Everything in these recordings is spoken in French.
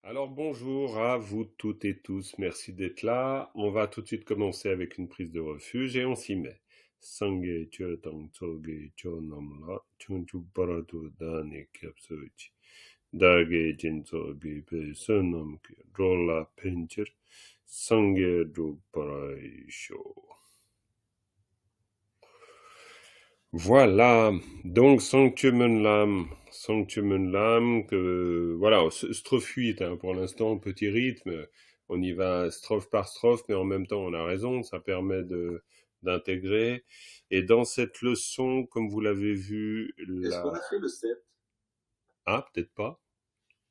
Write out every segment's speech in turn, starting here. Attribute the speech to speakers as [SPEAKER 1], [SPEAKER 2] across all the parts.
[SPEAKER 1] Alors bonjour à vous toutes et tous, merci d'être là. On va tout de suite commencer avec une prise de refuge et on s'y met. Sangye chö tang tsoge chö namla chunchu paratu dane kyapsochi. Dage jinso gipe sunam ki rola pincher. Sangye dru paraisho. Voilà, donc Sanctumen Lam, que voilà, strophe 8, hein, pour l'instant, petit rythme, on y va strophe par strophe, mais en même temps, on a raison, ça permet d'intégrer. Et dans cette leçon, comme vous l'avez vu,
[SPEAKER 2] Est-ce qu'on a fait le 7?
[SPEAKER 1] Ah, peut-être pas.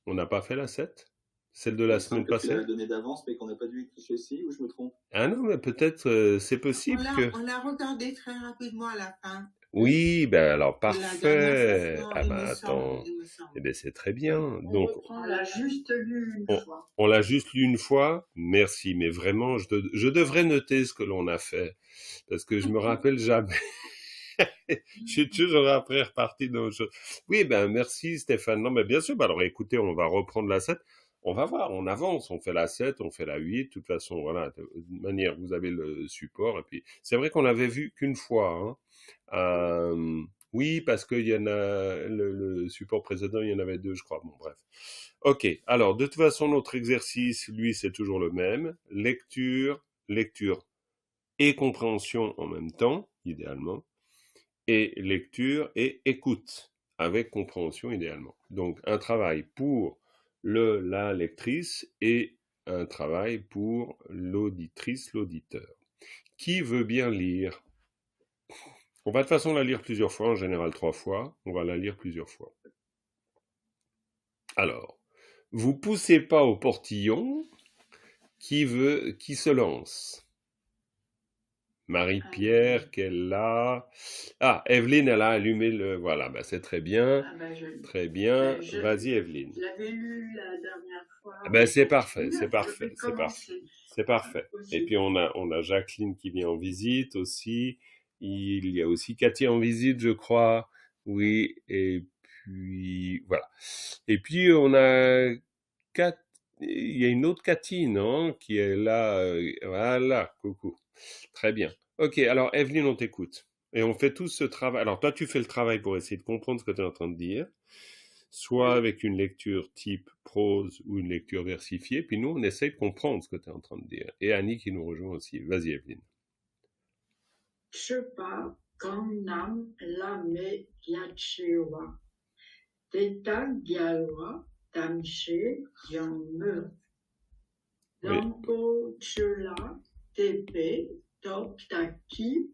[SPEAKER 1] On n'a pas fait la 7? Celle de
[SPEAKER 2] Il
[SPEAKER 1] la
[SPEAKER 2] me semble
[SPEAKER 1] semaine
[SPEAKER 2] que tu
[SPEAKER 1] passée?
[SPEAKER 2] l'avais donné d'avance, mais qu'on n'a pas dû écrire ceci, ou je me trompe?
[SPEAKER 1] Ah non, mais peut-être, c'est possible que...
[SPEAKER 3] On l'a regardé très rapidement à la fin
[SPEAKER 1] Oui, ben alors
[SPEAKER 3] de la dernière
[SPEAKER 1] parfait.
[SPEAKER 3] session,
[SPEAKER 1] Ah ben attends,
[SPEAKER 3] il me semble.
[SPEAKER 1] eh ben c'est très bien.
[SPEAKER 4] On
[SPEAKER 1] Donc
[SPEAKER 4] reprend, on l'a juste lu une fois.
[SPEAKER 1] on l'a juste lu une fois. Merci, mais vraiment, je devrais noter ce que l'on a fait parce que je me rappelle jamais. Je suis toujours après reparti dans autre chose. Oui, ben merci Stéphane. Non, mais bien sûr. Ben alors écoutez, on va reprendre la 7. On va voir, on avance, on fait la 7, on fait la 8. De toute façon, voilà, de manière, vous avez le support. Et puis, c'est vrai qu'on l'avait vu qu'une fois. Hein. Oui, parce qu'il y en a, le support précédent, il y en avait deux, je crois. Bon, bref. Ok, alors, de toute façon, notre exercice, lui, c'est toujours le même. Lecture et compréhension en même temps, idéalement et lecture et écoute avec compréhension idéalement. Donc un travail pour la lectrice et un travail pour l'auditrice, l'auditeur. Qui veut bien lire? On va de toute façon la lire plusieurs fois, en général 3 fois. On va la lire plusieurs fois. Alors, vous poussez pas au portillon. Qui se lance? Marie-Pierre, qu'elle a... Ah, Evelyne, elle a allumé le... Voilà, ben c'est très bien. Très bien. Vas-y, Evelyne.
[SPEAKER 4] Je l'avais lu la dernière fois.
[SPEAKER 1] Ben c'est parfait, c'est parfait, c'est parfait. C'est parfait. Et puis on a Jacqueline qui vient en visite aussi. Il y a aussi Cathy en visite, je crois. Oui, et puis voilà. Et puis on a il y a une autre Cathy, non, qui est là. Voilà, coucou. Très bien. Ok, alors Evelyne, on t'écoute. Et on fait tous ce travail. Alors toi, tu fais le travail pour essayer de comprendre ce que tu es en train de dire, soit avec une lecture type prose ou une lecture versifiée, puis nous, on essaie de comprendre ce que tu es en train de dire. Et Annie qui nous rejoint aussi. Vas-y, Evelyne.
[SPEAKER 4] Chepa Gangnam Lame Yachewa Teta Gyalwa Tamche Yangme Lampo Chela Tepe Top Taki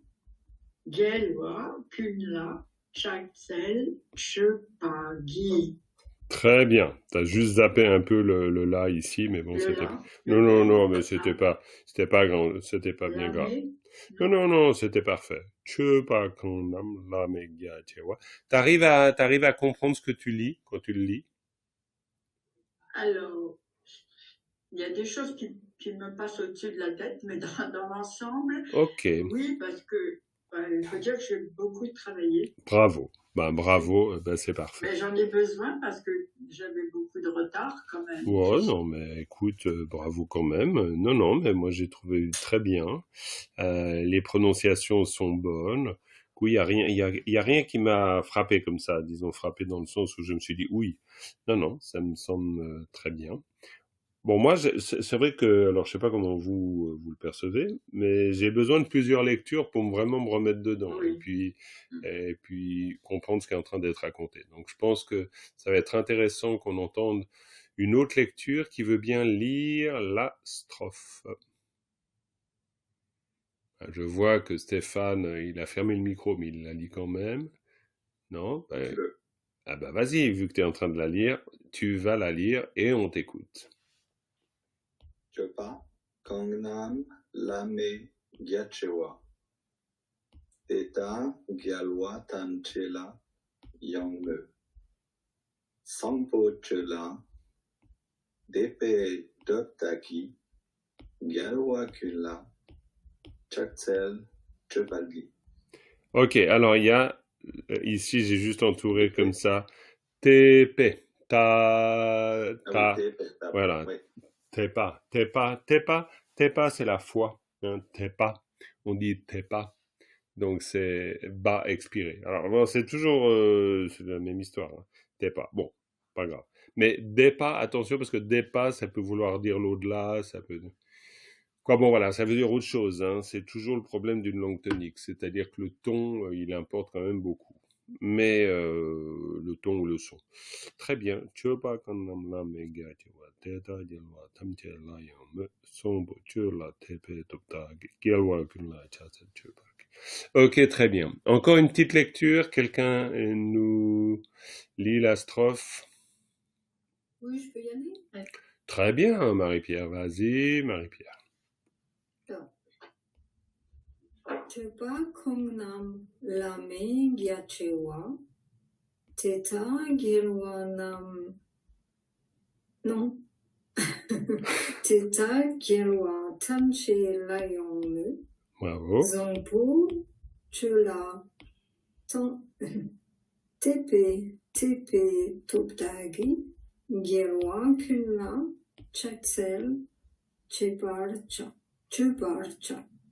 [SPEAKER 4] Gyalwa Kunla Chaksel Chepagi.
[SPEAKER 1] Très bien. T'as juste zappé un peu le là ici, mais bon, c'était... Non, mais c'était pas grand, c'était pas bien grave. Non, c'était parfait. T'arrives à comprendre ce que tu lis quand tu le lis?
[SPEAKER 4] Alors, il y a des choses qui me passent au-dessus de la tête, mais dans l'ensemble,
[SPEAKER 1] Ok.
[SPEAKER 4] oui, parce que il faut dire que j'ai beaucoup travaillé.
[SPEAKER 1] Bravo. Bravo, c'est parfait.
[SPEAKER 4] Mais j'en ai besoin parce que j'avais beaucoup de retard quand même.
[SPEAKER 1] Ouais, non, mais écoute, bravo quand même. Non, mais moi j'ai trouvé très bien. Les prononciations sont bonnes. Oui, il y a rien qui m'a frappé comme ça, disons frappé dans le sens où je me suis dit oui. Non, ça me semble très bien. Bon, moi, c'est vrai que, alors je sais pas comment vous le percevez, mais j'ai besoin de plusieurs lectures pour vraiment me remettre dedans
[SPEAKER 4] Oui.
[SPEAKER 1] et puis comprendre ce qui est en train d'être raconté. Donc, je pense que ça va être intéressant qu'on entende une autre lecture qui veut bien lire la strophe. Je vois que Stéphane, il a fermé le micro, mais il la lit quand même. Non? Ah bah vas-y, vu que tu es en train de la lire, tu vas la lire et on t'écoute.
[SPEAKER 2] Chepa Gangnam Lame Gyachewa Teta Gyalwa Tamchela Yangme Sampo Chela Depe Doptaki Gyalwa Kunla Chaksel Chepagi.
[SPEAKER 1] Ok, alors il y a, ici j'ai juste entouré comme ça, TP, ta,
[SPEAKER 2] Ah oui,
[SPEAKER 1] ta.
[SPEAKER 2] t'es portable.
[SPEAKER 1] Voilà.
[SPEAKER 2] Oui.
[SPEAKER 1] Tepa, c'est la foi. Hein, tepa. On dit tepa. Donc c'est bas expiré. Alors bon, c'est toujours c'est la même histoire. Hein. Tepa. Bon, pas grave. Mais depa, attention parce que depa, ça peut vouloir dire l'au-delà, ça peut. Quoi, bon, voilà, ça veut dire autre chose. Hein. C'est toujours le problème d'une langue tonique, c'est-à-dire que le ton, il importe quand même beaucoup. Mais le ton ou le son. Très bien. Choba kanam la mega tiwa teta gelwa tamche la yam sombo chula tepe topta gelwa kunla chasa choba. Ok, très bien. Encore une petite lecture. Quelqu'un nous lit la strophe.
[SPEAKER 5] Oui, je peux y aller.
[SPEAKER 4] Ouais.
[SPEAKER 1] Très bien, Marie-Pierre. Vas-y, Marie-Pierre.
[SPEAKER 5] Tepa kongnam lame gyachewa, teta gelwa nam. Non. Teta gelwa tamche layong
[SPEAKER 1] Bravo.
[SPEAKER 5] zongpo chula tepe topdagi gelwa kunla chatsel chebarcha.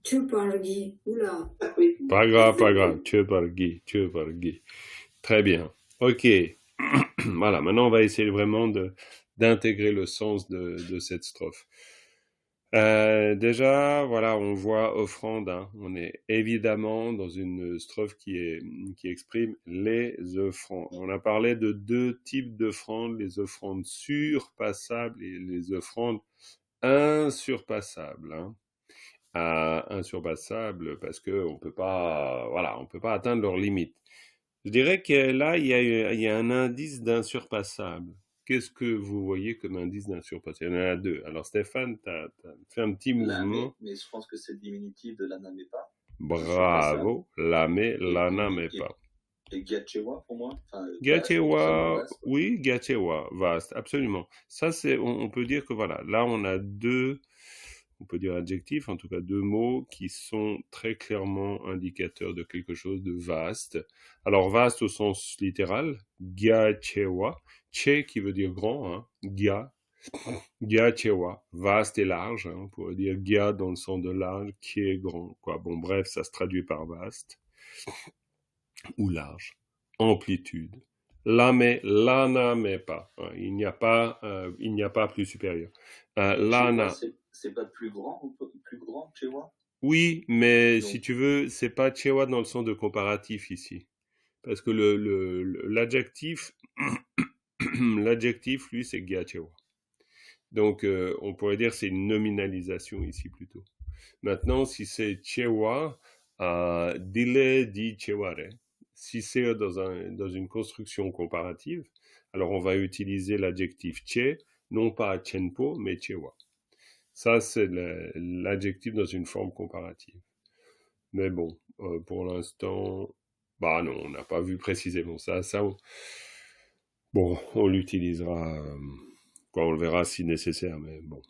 [SPEAKER 5] Chupargi, oula.
[SPEAKER 2] Oui.
[SPEAKER 1] Pas grave. Chupargi. Très bien. Ok. Voilà, maintenant on va essayer vraiment d'intégrer le sens de cette strophe. Déjà, voilà, on voit offrande. Hein. On est évidemment dans une strophe qui exprime les offrandes. On a parlé de deux types d'offrandes, les offrandes surpassables et les offrandes insurpassables. Hein. Insurpassables parce que on peut pas atteindre leurs limites. Je dirais que là, il y a un indice d'insurpassable. Qu'est-ce que vous voyez comme indice d'insurpassable? Il y en a deux. Alors Stéphane, tu as fait un petit mouvement.
[SPEAKER 2] Mais je pense que c'est le diminutif de l'anamepa.
[SPEAKER 1] Bravo, l'anamepa.
[SPEAKER 2] Et Gyachewa pour moi.
[SPEAKER 1] Gyachewa, oui, Gyachewa, vaste, absolument. Ça, on peut dire que voilà, là on a deux, on peut dire adjectifs, en tout cas deux mots qui sont très clairement indicateurs de quelque chose de vaste. Alors vaste au sens littéral, Gyachewa, Che qui veut dire grand, hein, Gyachewa, vaste et large, hein, on pourrait dire Gya dans le sens de large, qui est grand, quoi. Bon, bref, ça se traduit par vaste ou large, amplitude. Lana mais pas. Hein, il n'y a pas plus supérieur. Lana.
[SPEAKER 2] C'est pas plus grand, Chewa?
[SPEAKER 1] Oui, mais donc, si tu veux, c'est pas Chewa dans le sens de comparatif ici, parce que l'adjectif, lui, c'est Gyachewa. Donc, on pourrait dire c'est une nominalisation ici plutôt. Maintenant, si c'est Chewa, dile di Cheware. Si c'est dans une construction comparative, alors on va utiliser l'adjectif che, non pas chenpo, mais chewa. Ça, c'est l'adjectif dans une forme comparative. Mais bon, pour l'instant, bah non, on n'a pas vu précisément ça. Bon, on l'utilisera, on le verra si nécessaire, mais bon.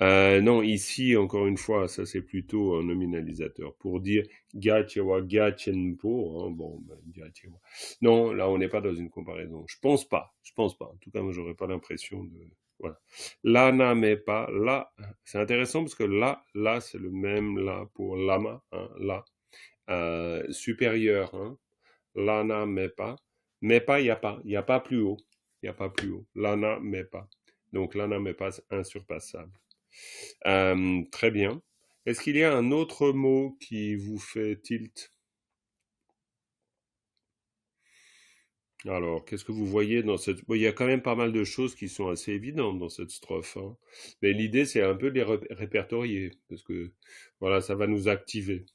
[SPEAKER 1] Non, ici, encore une fois, ça c'est plutôt un nominalisateur. Pour dire Gyachewa, Gyachenpo, hein, bon, Gyachewa. Non, là, on n'est pas dans une comparaison. Je pense pas. En tout cas, moi, j'aurais pas l'impression de... Voilà. Lana, mais pas. Là, c'est intéressant parce que là, c'est le même là pour lama, hein, là. Supérieur, hein. Lana, mais pas. Mais pas, il n'y a pas. Il n'y a pas plus haut. Lana, mais pas. Donc, lana, mais pas, insurpassable. Très bien. Est-ce qu'il y a un autre mot qui vous fait tilt? Alors, qu'est-ce que vous voyez dans cette... Bon, il y a quand même pas mal de choses qui sont assez évidentes dans cette strophe. Hein. Mais l'idée, c'est un peu de les répertorier, parce que, voilà, ça va nous activer.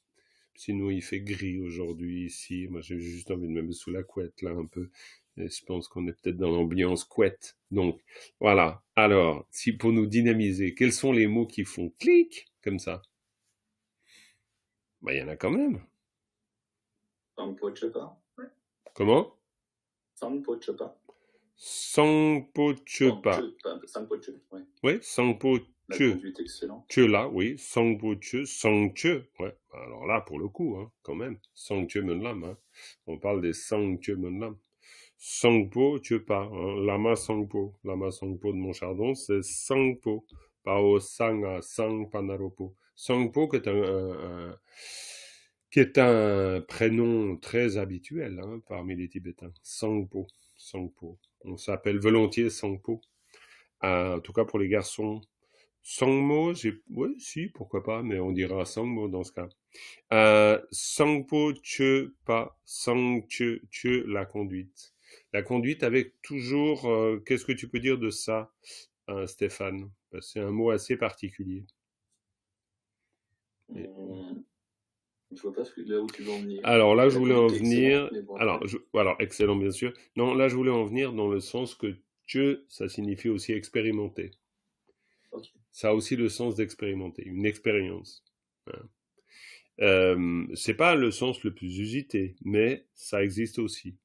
[SPEAKER 1] Sinon, il fait gris aujourd'hui, ici. Moi, j'ai juste envie de me mettre sous la couette, là, un peu. Et je pense qu'on est peut-être dans l'ambiance couette. Donc, voilà. Alors, si pour nous dynamiser, quels sont les mots qui font clic, comme ça? Bah, il y en a quand même.
[SPEAKER 2] Sangpochepa.
[SPEAKER 1] Comment?
[SPEAKER 2] Sangpochepa.
[SPEAKER 1] Sangpochepa.
[SPEAKER 2] Sangpoche, oui.
[SPEAKER 1] Oui, Sangpoche.
[SPEAKER 2] La conduite excellente.
[SPEAKER 1] Che là, oui. Sangpoche, Sangche. Ouais. Alors là, pour le coup, hein, quand même. Sangche Menlam. Hein. On parle des Sangche Menlam. Sangpo, Chepa, hein, Lama Sangpo de Montchardon, c'est Sangpo, Pao Sanga, Sang Panaropo. Sangpo, qui est un prénom très habituel hein, parmi les Tibétains. Sangpo. On s'appelle volontiers Sangpo. En tout cas pour les garçons. Sangmo, oui, si, pourquoi pas, mais on dira Sangmo dans ce cas. Sangpo Che Pa, Sang Che, la conduite. La conduite avec toujours, qu'est-ce que tu peux dire de ça, Stéphane? C'est un mot assez particulier.
[SPEAKER 2] Je vois pas là où tu veux en venir.
[SPEAKER 1] Alors là, je voulais en venir.
[SPEAKER 2] Bon,
[SPEAKER 1] alors, excellent, bien sûr. Non, là, je voulais en venir dans le sens que Che, ça signifie aussi expérimenter.
[SPEAKER 2] Okay.
[SPEAKER 1] Ça a aussi le sens d'expérimenter, une expérience. C'est pas le sens le plus usité, mais ça existe aussi.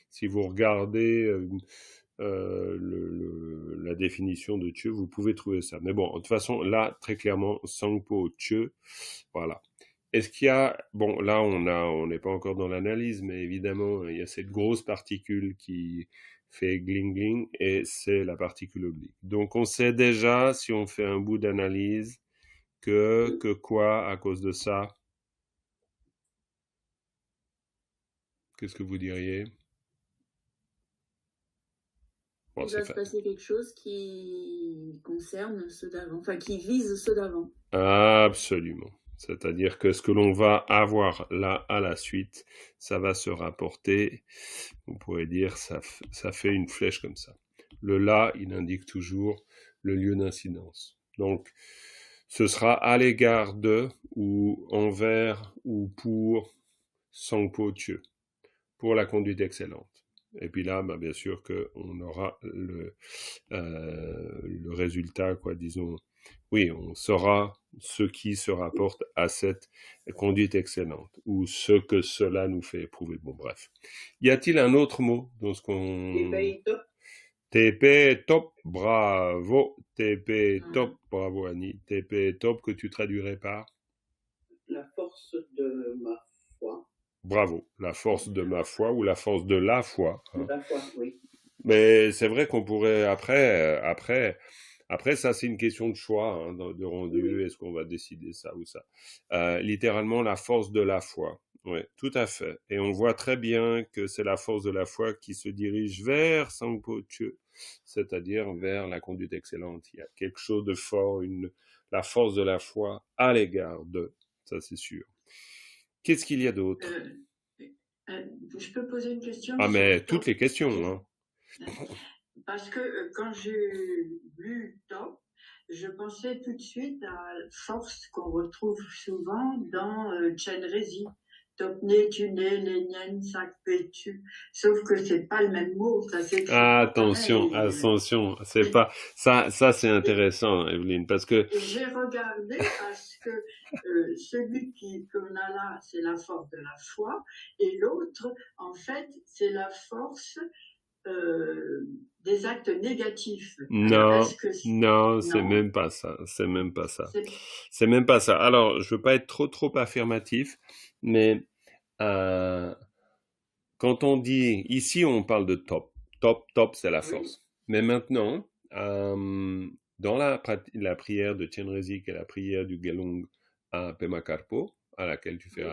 [SPEAKER 1] Si vous regardez la définition de Che, vous pouvez trouver ça. Mais bon, de toute façon, là, très clairement, Sangpo Che, voilà. Est-ce qu'il y a, bon, là, on n'est pas encore dans l'analyse, mais évidemment, il y a cette grosse particule qui fait gling et c'est la particule oblique. Donc, on sait déjà, si on fait un bout d'analyse, que quoi, à cause de ça? Qu'est-ce que vous diriez?
[SPEAKER 6] Bon, il va se passer quelque chose qui concerne ceux d'avant, enfin qui vise ceux d'avant.
[SPEAKER 1] Absolument. C'est-à-dire que ce que l'on va avoir là à la suite, ça va se rapporter, on pourrait dire, ça fait une flèche comme ça. Le là, il indique toujours le lieu d'incidence. Donc, ce sera à l'égard de, ou envers, ou pour Sangpo Che, pour la conduite excellente. Et puis là, bien sûr qu'on aura le résultat, quoi, disons. Oui, on saura ce qui se rapporte à cette conduite excellente, ou ce que cela nous fait éprouver. Bon, bref. Y a-t-il un autre mot dans ce qu'on... TP top, bravo. TP top, bravo Annie. TP top que tu traduirais par?
[SPEAKER 7] La force de ma foi.
[SPEAKER 1] Bravo, la force de ma foi ou la force de la foi.
[SPEAKER 7] Hein. La foi, oui.
[SPEAKER 1] Mais c'est vrai qu'on pourrait après ça c'est une question de choix, hein, de rendu. Oui. Est-ce qu'on va décider ça ou ça? Littéralement la force de la foi. Oui, tout à fait. Et on voit très bien que c'est la force de la foi qui se dirige vers Sangpo Che, c'est-à-dire vers la conduite excellente. Il y a quelque chose de fort, la force de la foi à l'égard de, ça c'est sûr. Qu'est-ce qu'il y a d'autre?
[SPEAKER 4] Je peux poser une question?
[SPEAKER 1] Ah, mais toutes les questions, hein.
[SPEAKER 4] Parce que quand j'ai lu Top, je pensais tout de suite à la force qu'on retrouve souvent dans Chenrezig. Topne, Tune, Lénienne, Sakpetu. Sauf que c'est pas le même mot, ça s'écrit.
[SPEAKER 1] Attention, c'est pas, ça c'est intéressant, Evelyne, parce que.
[SPEAKER 4] J'ai regardé parce que celui qu'on a là, c'est la force de la foi, et l'autre, en fait, c'est la force des actes négatifs.
[SPEAKER 1] Non, c'est même pas ça. C'est même pas ça. Alors, je veux pas être trop affirmatif, mais quand on dit, ici on parle de top, c'est la force. Oui. Mais maintenant, dans la prière de Chenrezig et la prière du Gelung à Pema Karpo, à laquelle tu fais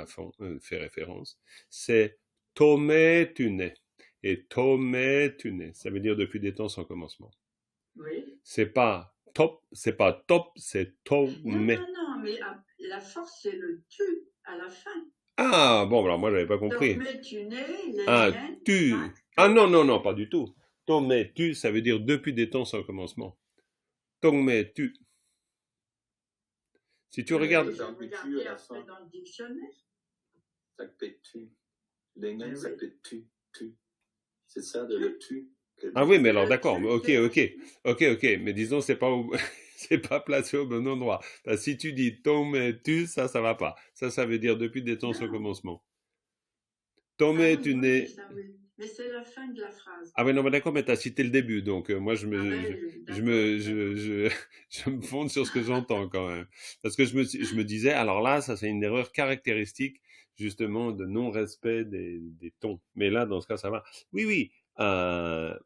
[SPEAKER 1] référence, c'est Tome Tune. Et Tome Tune, ça veut dire depuis des temps sans commencement.
[SPEAKER 4] Oui.
[SPEAKER 1] C'est pas top, c'est Tome.
[SPEAKER 4] Non, mais la force c'est le tu à la fin.
[SPEAKER 1] Ah, bon, alors moi j'avais pas compris.
[SPEAKER 4] Tome Tune,
[SPEAKER 1] tu. Ah non, pas du tout. Tome tu, ça veut dire depuis des temps sans commencement. Tome tu. Si tu regardes.
[SPEAKER 4] J'ai regardé après dans le dictionnaire.
[SPEAKER 2] Ça peut tu. Lénienne, ça peut tu. C'est ça, de le tu.
[SPEAKER 1] Ah oui, mais alors d'accord, ok, mais disons c'est pas placé au bon endroit. Parce que si tu dis tome tu, ça va pas. Ça veut dire depuis des temps sans commencement. Tome tu n'es.
[SPEAKER 4] Mais c'est la fin de la phrase.
[SPEAKER 1] Ah oui, non, mais d'accord, mais t'as cité le début, donc moi je me fonde sur ce que j'entends quand même. Parce que je me disais, alors là, ça c'est une erreur caractéristique justement de non-respect des tons. Mais là, dans ce cas, ça va. Oui,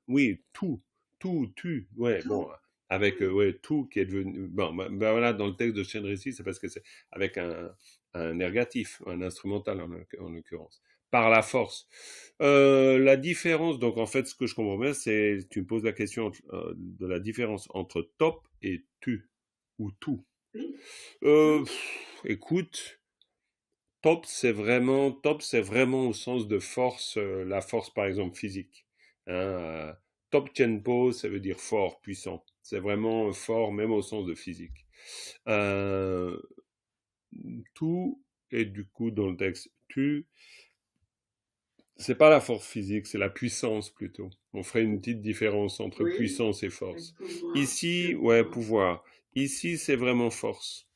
[SPEAKER 1] Oui, tout, tu, ouais,
[SPEAKER 3] Tout.
[SPEAKER 1] bon, avec ouais, tout qui est devenu. Bon, ben voilà, dans le texte de Chenrezig, c'est parce que c'est avec un ergatif, un instrumental en l'occurrence. Par la force. La différence, donc en fait, ce que je comprends bien, c'est, tu me poses la question de la différence entre top et tu, ou tout.
[SPEAKER 4] Oui.
[SPEAKER 1] Écoute, top, c'est vraiment au sens de force, la force par exemple physique. Hein, top tempo, ça veut dire fort, puissant. C'est vraiment fort, même au sens de physique. Euh, tout, et du coup dans le texte, c'est pas la force physique, c'est la puissance plutôt. On ferait une petite différence entre
[SPEAKER 4] Oui.
[SPEAKER 1] puissance et
[SPEAKER 4] Le
[SPEAKER 1] force.
[SPEAKER 4] pouvoir.
[SPEAKER 1] Ici,
[SPEAKER 4] Le
[SPEAKER 1] ouais,
[SPEAKER 4] pouvoir.
[SPEAKER 1] pouvoir. Ici, c'est vraiment force.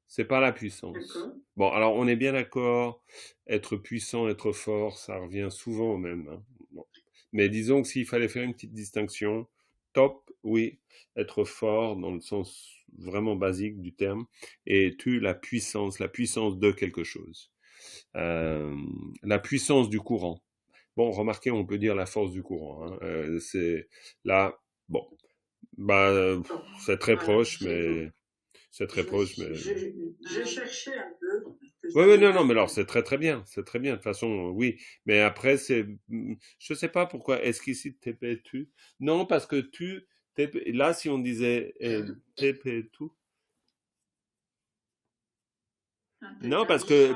[SPEAKER 1] C'est pas la puissance.
[SPEAKER 4] D'accord.
[SPEAKER 1] Bon, alors on est bien d'accord, être puissant, être fort, ça revient souvent au même. Hein. Bon. Mais disons que s'il fallait faire une petite distinction, top, oui, être fort dans le sens vraiment basique du terme, et la puissance de quelque chose. La puissance du courant. Bon, remarquez, on peut dire la force du courant. Hein. C'est là, bon, bah,
[SPEAKER 4] Bon,
[SPEAKER 1] c'est très
[SPEAKER 4] voilà.
[SPEAKER 1] proche, mais c'est très
[SPEAKER 4] Je,
[SPEAKER 1] proche, mais
[SPEAKER 4] je cherchais un peu. Parce que je
[SPEAKER 1] oui,
[SPEAKER 4] n'avais
[SPEAKER 1] non,
[SPEAKER 4] pas
[SPEAKER 1] non, mais alors
[SPEAKER 4] trouvé.
[SPEAKER 1] c'est très bien, c'est très bien. De toute façon, oui. Mais après, je sais pas pourquoi. Est-ce qu'ici TP tu? Non, parce que là, si on disait TP tu, non, parce que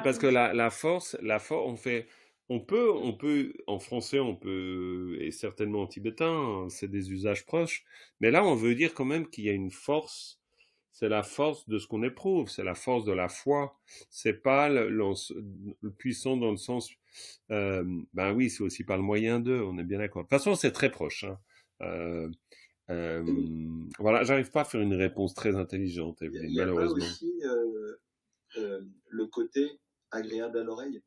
[SPEAKER 1] on peut, en français, on peut, et certainement en tibétain, hein, c'est des usages proches. Mais là, on veut dire quand même qu'il y a une force. C'est la force de ce qu'on éprouve, c'est la force de la foi. C'est pas le puissant dans le sens, ben oui, c'est aussi par le moyen d'eux. On est bien d'accord. De toute façon, c'est très proche. Hein. Euh, euh, voilà, j'arrive pas à faire une réponse très intelligente,
[SPEAKER 2] Il
[SPEAKER 1] Evelyne,
[SPEAKER 2] n'y a pas
[SPEAKER 1] malheureusement.
[SPEAKER 2] aussi le côté agréable à l'oreille.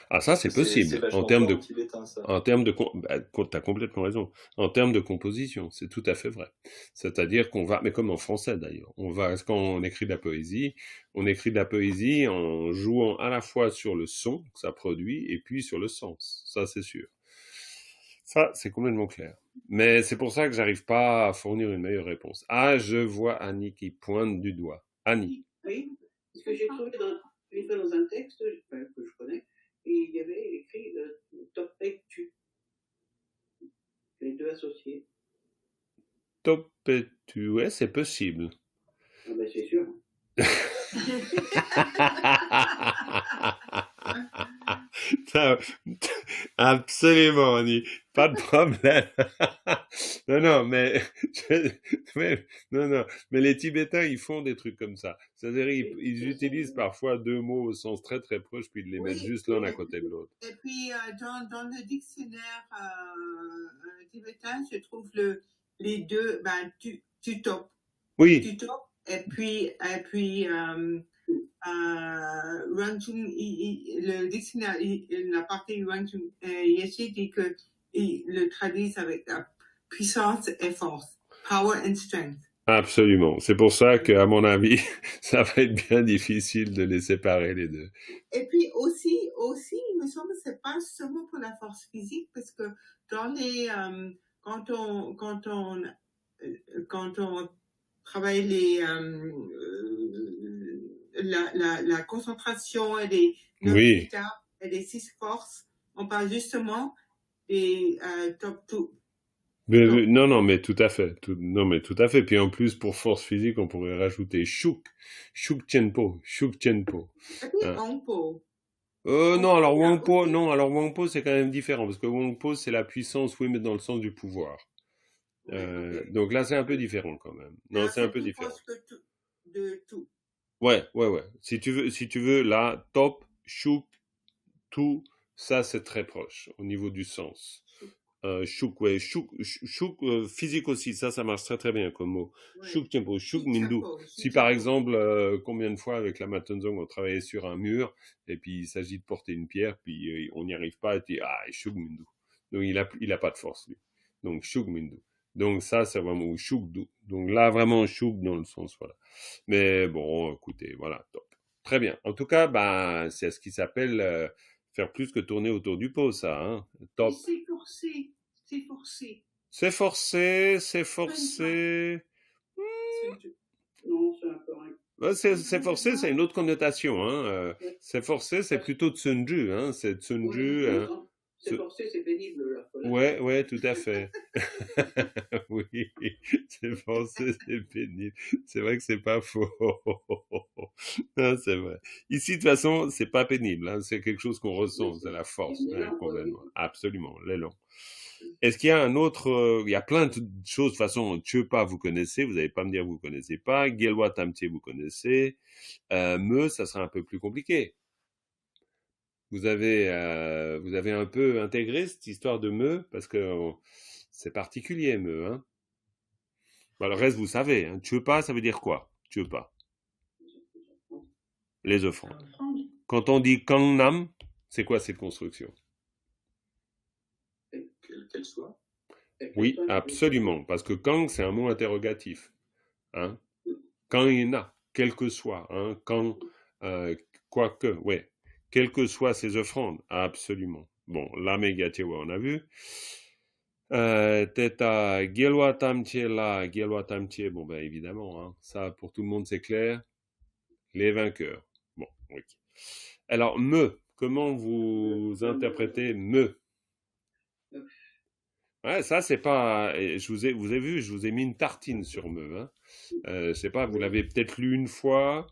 [SPEAKER 1] Ah, ça, c'est
[SPEAKER 2] C'est
[SPEAKER 1] possible.
[SPEAKER 2] vachement fort en tibétain, ça.
[SPEAKER 1] T'as complètement raison. En termes de composition, c'est tout à fait vrai. C'est-à-dire qu'on va, mais comme en français d'ailleurs, quand on écrit de la poésie, on écrit de la poésie en jouant à la fois sur le son que ça produit et puis sur le sens. Ça, c'est sûr. Ça, c'est complètement clair. Mais c'est pour ça que j'arrive pas à fournir une meilleure réponse. Ah, je vois Annie qui pointe du doigt. Annie.
[SPEAKER 7] Oui, parce que j'ai trouvé une fois dans un texte que je connais, et il y avait écrit top et tu, les deux associés.
[SPEAKER 1] Top et tu, ouais, c'est possible.
[SPEAKER 7] Ah ben c'est sûr.
[SPEAKER 1] Absolument, Annie. Pas de problème. Non, mais les Tibétains, ils font des trucs comme ça. C'est-à-dire, ils utilisent parfois deux mots au sens très très proche, puis ils les mettent juste l'un à côté de l'autre.
[SPEAKER 3] Et puis, dans le dictionnaire tibétain, je trouve les deux, ben, tu top.
[SPEAKER 1] Oui.
[SPEAKER 3] Tu top. Et puis Ranjung, le dictionnaire, la partie Ranjung Yeshi dit que il le traduisent avec puissance et force, power and strength.
[SPEAKER 1] Absolument. C'est pour ça qu'à mon avis, ça va être bien difficile de les séparer les deux.
[SPEAKER 3] Et puis aussi, il me semble que c'est pas seulement pour la force physique, parce que dans les quand on travaille la concentration et les 9
[SPEAKER 1] Oui.
[SPEAKER 3] étapes et les 6 forces, on parle justement des top 2.
[SPEAKER 1] Non, mais tout à fait. Non, mais tout à fait. Puis en plus, pour force physique, on pourrait rajouter Shuk Chenpo.
[SPEAKER 3] Et puis Wangpo.
[SPEAKER 1] Non, alors Wangpo, c'est quand même différent, parce que Wangpo, c'est la puissance, oui, mais dans le sens du pouvoir.
[SPEAKER 3] Okay.
[SPEAKER 1] Donc là, c'est un peu différent quand même. Non, c'est un peu différent.
[SPEAKER 3] De tout.
[SPEAKER 1] Ouais. Si tu veux, là, top, Shuk, tout, ça, c'est très proche au niveau du sens. Shuk, ouais, Shuk, physique aussi, ça marche très très bien comme mot. Ouais. Shuk Tempo, Shuk Mindu. Si par exemple, combien de fois avec la Matenzong on travaillait sur un mur, et puis il s'agit de porter une pierre, puis on n'y arrive pas, et puis Shuk Mindu. Donc il a pas de force lui. Donc Shuk Mindu. Donc ça c'est vraiment Shuk Du. Donc là vraiment Shuk dans le sens voilà. Mais bon, écoutez, voilà, top. Très bien. En tout cas, c'est ce qui s'appelle faire plus que tourner autour du pot, ça. Hein. Top.
[SPEAKER 3] C'est forcé. C'est forcé.
[SPEAKER 1] C'est forcé, c'est
[SPEAKER 3] Sunju.
[SPEAKER 1] forcé.
[SPEAKER 3] Sunju.
[SPEAKER 7] Non, c'est un peu rien.
[SPEAKER 1] Ouais, c'est forcé, c'est une autre connotation. Hein.
[SPEAKER 7] Ouais.
[SPEAKER 1] C'est forcé, c'est plutôt Tsunju. Hein. C'est
[SPEAKER 7] Oui,
[SPEAKER 1] Tsunju.
[SPEAKER 7] non,
[SPEAKER 1] Hein.
[SPEAKER 7] non. C'est forcé, c'est pénible. Là. Voilà.
[SPEAKER 1] Ouais, ouais, tout à fait. Oui, c'est forcé, c'est pénible. C'est vrai que c'est pas faux. Non, c'est vrai. Ici, de toute façon, c'est pas pénible. Hein. C'est quelque chose qu'on ressent, c'est la force,
[SPEAKER 7] C'est
[SPEAKER 1] hein,
[SPEAKER 7] l'élan, quoi,
[SPEAKER 1] complètement.
[SPEAKER 7] oui.
[SPEAKER 1] Absolument, l'élan. Est-ce qu'il y a un autre... il y a plein de choses. De toute façon, Tchöpa, vous connaissez. Vous n'allez pas me dire que vous connaissez pas. Gelwa Tamtié, vous connaissez. Me, ça sera un peu plus compliqué. Vous avez un peu intégré cette histoire de me, parce que c'est particulier, me. Hein. Bah, le reste, vous savez. Hein. Tchöpa, ça veut dire quoi? Tchöpa. Les offrandes. Quand on dit Kangnam, c'est quoi cette construction?
[SPEAKER 2] Qu'elle soit.
[SPEAKER 1] Oui, absolument. Parce que Kang, c'est un mot interrogatif. Hein. Kangina, quel que soit. Hein. Kang, quoique, ouais. Quelles que soient ces offrandes, absolument. Bon, la Megatewa, on a vu. Teta, Gelwa Tamtié là, Gelwa Tamtié, bon ben évidemment, hein, ça pour tout le monde c'est clair. Les vainqueurs. Bon, oui. Alors, me, comment vous interprétez me? Ouais, ça c'est pas. Vous avez vu, je vous ai mis une tartine sur me. Hein. Je sais pas, vous l'avez peut-être lu une fois,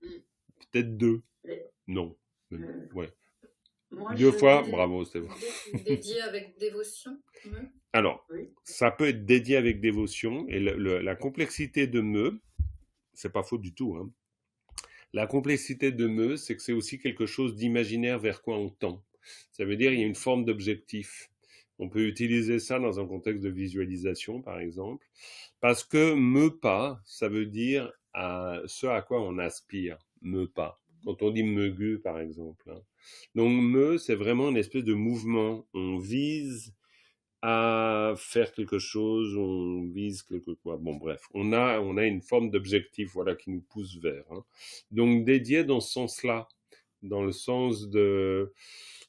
[SPEAKER 1] peut-être deux. Non. Ouais.
[SPEAKER 6] Moi,
[SPEAKER 1] 2 fois,
[SPEAKER 6] dis
[SPEAKER 1] bravo, c'est bon.
[SPEAKER 6] dédié avec dévotion.
[SPEAKER 1] Alors,
[SPEAKER 7] Oui.
[SPEAKER 1] ça peut être dédié avec dévotion, et la complexité de me, c'est pas faux du tout. Hein. La complexité de me, c'est que c'est aussi quelque chose d'imaginaire vers quoi on tend. Ça veut dire qu'il y a une forme d'objectif. On peut utiliser ça dans un contexte de visualisation, par exemple, parce que me pas, ça veut dire ce à quoi on aspire. Me pas. Quand on dit megu, par exemple. Hein. Donc me, c'est vraiment une espèce de mouvement. On vise à faire quelque chose, on vise quelque chose. Bon, bref, on a une forme d'objectif, voilà, qui nous pousse vers. Hein. Donc dédié dans ce sens-là, dans le sens de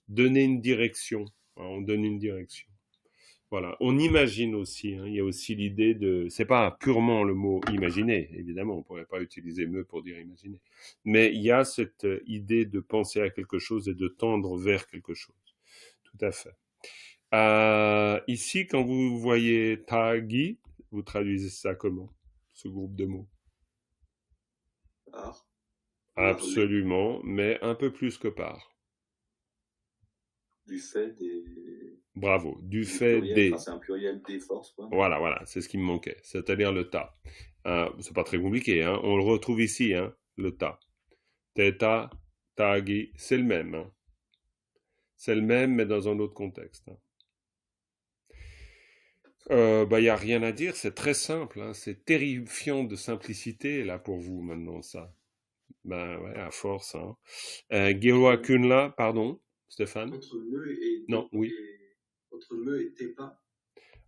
[SPEAKER 1] donner une direction. Hein, on donne une direction. Voilà. On imagine aussi. Hein, il y a aussi l'idée de. C'est pas purement le mot imaginer, évidemment. On pourrait pas utiliser me pour dire imaginer. Mais il y a cette idée de penser à quelque chose et de tendre vers quelque chose. Tout à fait. Ici, quand vous voyez Tagi, vous traduisez ça comment, ce groupe de mots?
[SPEAKER 2] Par.
[SPEAKER 1] Absolument, mais un peu plus que par.
[SPEAKER 2] Du fait des.
[SPEAKER 1] Bravo, du fait
[SPEAKER 2] pluriel,
[SPEAKER 1] des.
[SPEAKER 2] enfin, c'est un pluriel des forces, quoi.
[SPEAKER 1] Voilà, c'est ce qui me manquait, c'est-à-dire le ta. C'est pas très compliqué, hein. On le retrouve ici, hein, le ta. Theta, Tagi, c'est le même. Hein. C'est le même, mais dans un autre contexte. Hein. Il n'y a rien à dire, c'est très simple, hein, c'est terrifiant de simplicité là pour vous maintenant ça. Ben ouais, à force. Hein. Gilwa Kunla, pardon, Stéphane.
[SPEAKER 8] Entre me et
[SPEAKER 1] non, oui.
[SPEAKER 8] Entre me et Tepa.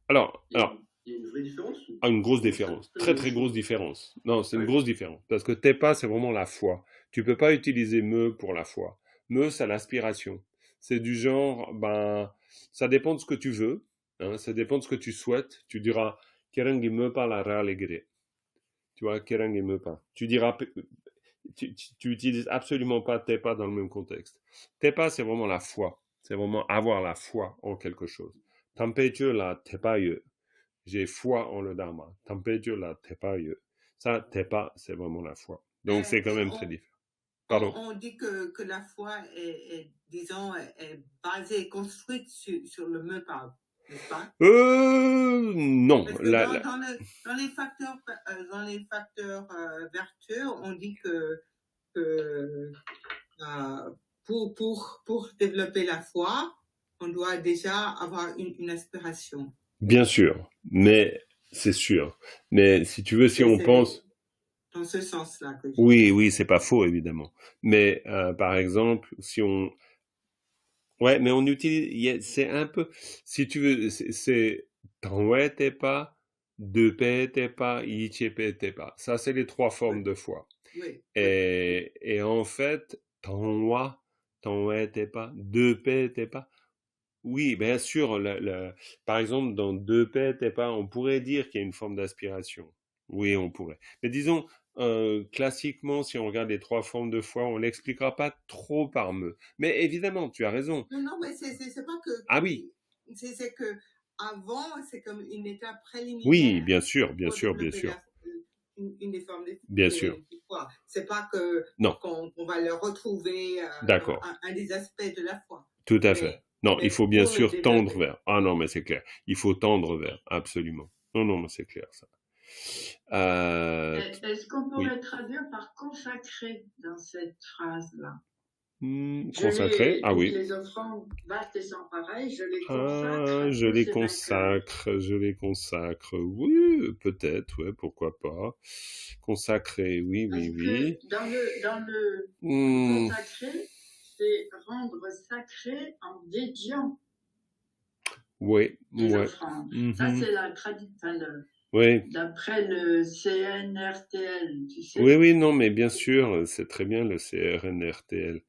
[SPEAKER 1] Alors,
[SPEAKER 8] il y a une vraie différence ou...
[SPEAKER 1] Une grosse différence, très grosse différence. Non, c'est une grosse différence parce que Tepa c'est vraiment la foi. Tu peux pas utiliser me pour la foi. Me c'est l'aspiration. C'est du genre, ben, ça dépend de ce que tu veux. Hein, ça dépend de ce que tu souhaites. Tu diras, Kerengi me pa la alegre. Tu vois, Kerengi me pa. Tu diras, tu utilises absolument pas Tepa dans le même contexte. Tepa, c'est vraiment la foi. C'est vraiment avoir la foi en quelque chose. Tampeche la Tepa ye. J'ai foi en le Dharma. Tampeche la Tepa ye. Ça, Tepa, c'est vraiment la foi. Donc, c'est quand même très différent. Pardon.
[SPEAKER 3] On dit que la foi est disons, est basée, construite sur le me parle.
[SPEAKER 1] Non.
[SPEAKER 3] Parce que dans les facteurs vertueux, on dit que pour développer la foi, on doit déjà avoir une aspiration.
[SPEAKER 1] Bien sûr, mais c'est sûr. Mais si tu veux, si on pense...
[SPEAKER 3] Dans ce sens-là.
[SPEAKER 1] Oui, c'est pas faux, évidemment. Mais par exemple, si on... Ouais, mais on utilise... C'est un peu... Si tu veux, c'est... Tanwe tepa, depe tepa, ichepe tepa. Ça, c'est les 3 formes de foi.
[SPEAKER 3] Oui.
[SPEAKER 1] Et en fait, tanwa, Ton était pas, deux paix était pas. Oui, bien sûr. Par exemple, dans deux paix était pas, on pourrait dire qu'il y a une forme d'aspiration. Oui, on pourrait. Mais disons, classiquement, si on regarde les trois formes de foi, on l'expliquera pas trop par me. Mais évidemment, tu as raison.
[SPEAKER 3] Non, mais c'est pas que.
[SPEAKER 1] Ah oui.
[SPEAKER 3] C'est que avant, c'est comme une étape préliminaire.
[SPEAKER 1] Oui, bien sûr, bien
[SPEAKER 3] pour
[SPEAKER 1] sûr, bien
[SPEAKER 3] développer
[SPEAKER 1] sûr.
[SPEAKER 3] une des formes de
[SPEAKER 1] Bien sûr.
[SPEAKER 3] foi. C'est pas que
[SPEAKER 1] Non.
[SPEAKER 3] qu'on va le retrouver comme
[SPEAKER 1] D'accord.
[SPEAKER 3] un des aspects de la foi.
[SPEAKER 1] Tout à fait. Non,
[SPEAKER 3] mais
[SPEAKER 1] il faut bien
[SPEAKER 3] pour le
[SPEAKER 1] sûr tendre
[SPEAKER 3] développer.
[SPEAKER 1] vers. Ah non, mais c'est clair. Il faut tendre vers, absolument. Non, non, mais c'est clair ça.
[SPEAKER 4] Est-ce qu'on
[SPEAKER 1] oui.
[SPEAKER 4] pourrait traduire par consacrer dans cette phrase-là?
[SPEAKER 1] Consacrer, ah oui.
[SPEAKER 4] Les offrandes vastes et sans pareil, je les consacre.
[SPEAKER 1] Ah, je les consacre, je les consacre. Oui, peut-être, ouais, pourquoi pas. Consacrer, oui,
[SPEAKER 4] Parce
[SPEAKER 1] oui,
[SPEAKER 4] que
[SPEAKER 1] oui.
[SPEAKER 4] dans le consacrer, c'est rendre sacré en dédiant
[SPEAKER 1] oui,
[SPEAKER 4] les
[SPEAKER 1] ouais.
[SPEAKER 4] offrandes.
[SPEAKER 1] Mm-hmm.
[SPEAKER 4] Ça, c'est la traduction.
[SPEAKER 1] Oui.
[SPEAKER 4] D'après le CNRTL, tu sais.
[SPEAKER 1] Oui, oui, non, mais bien sûr, c'est très bien le CNRTL.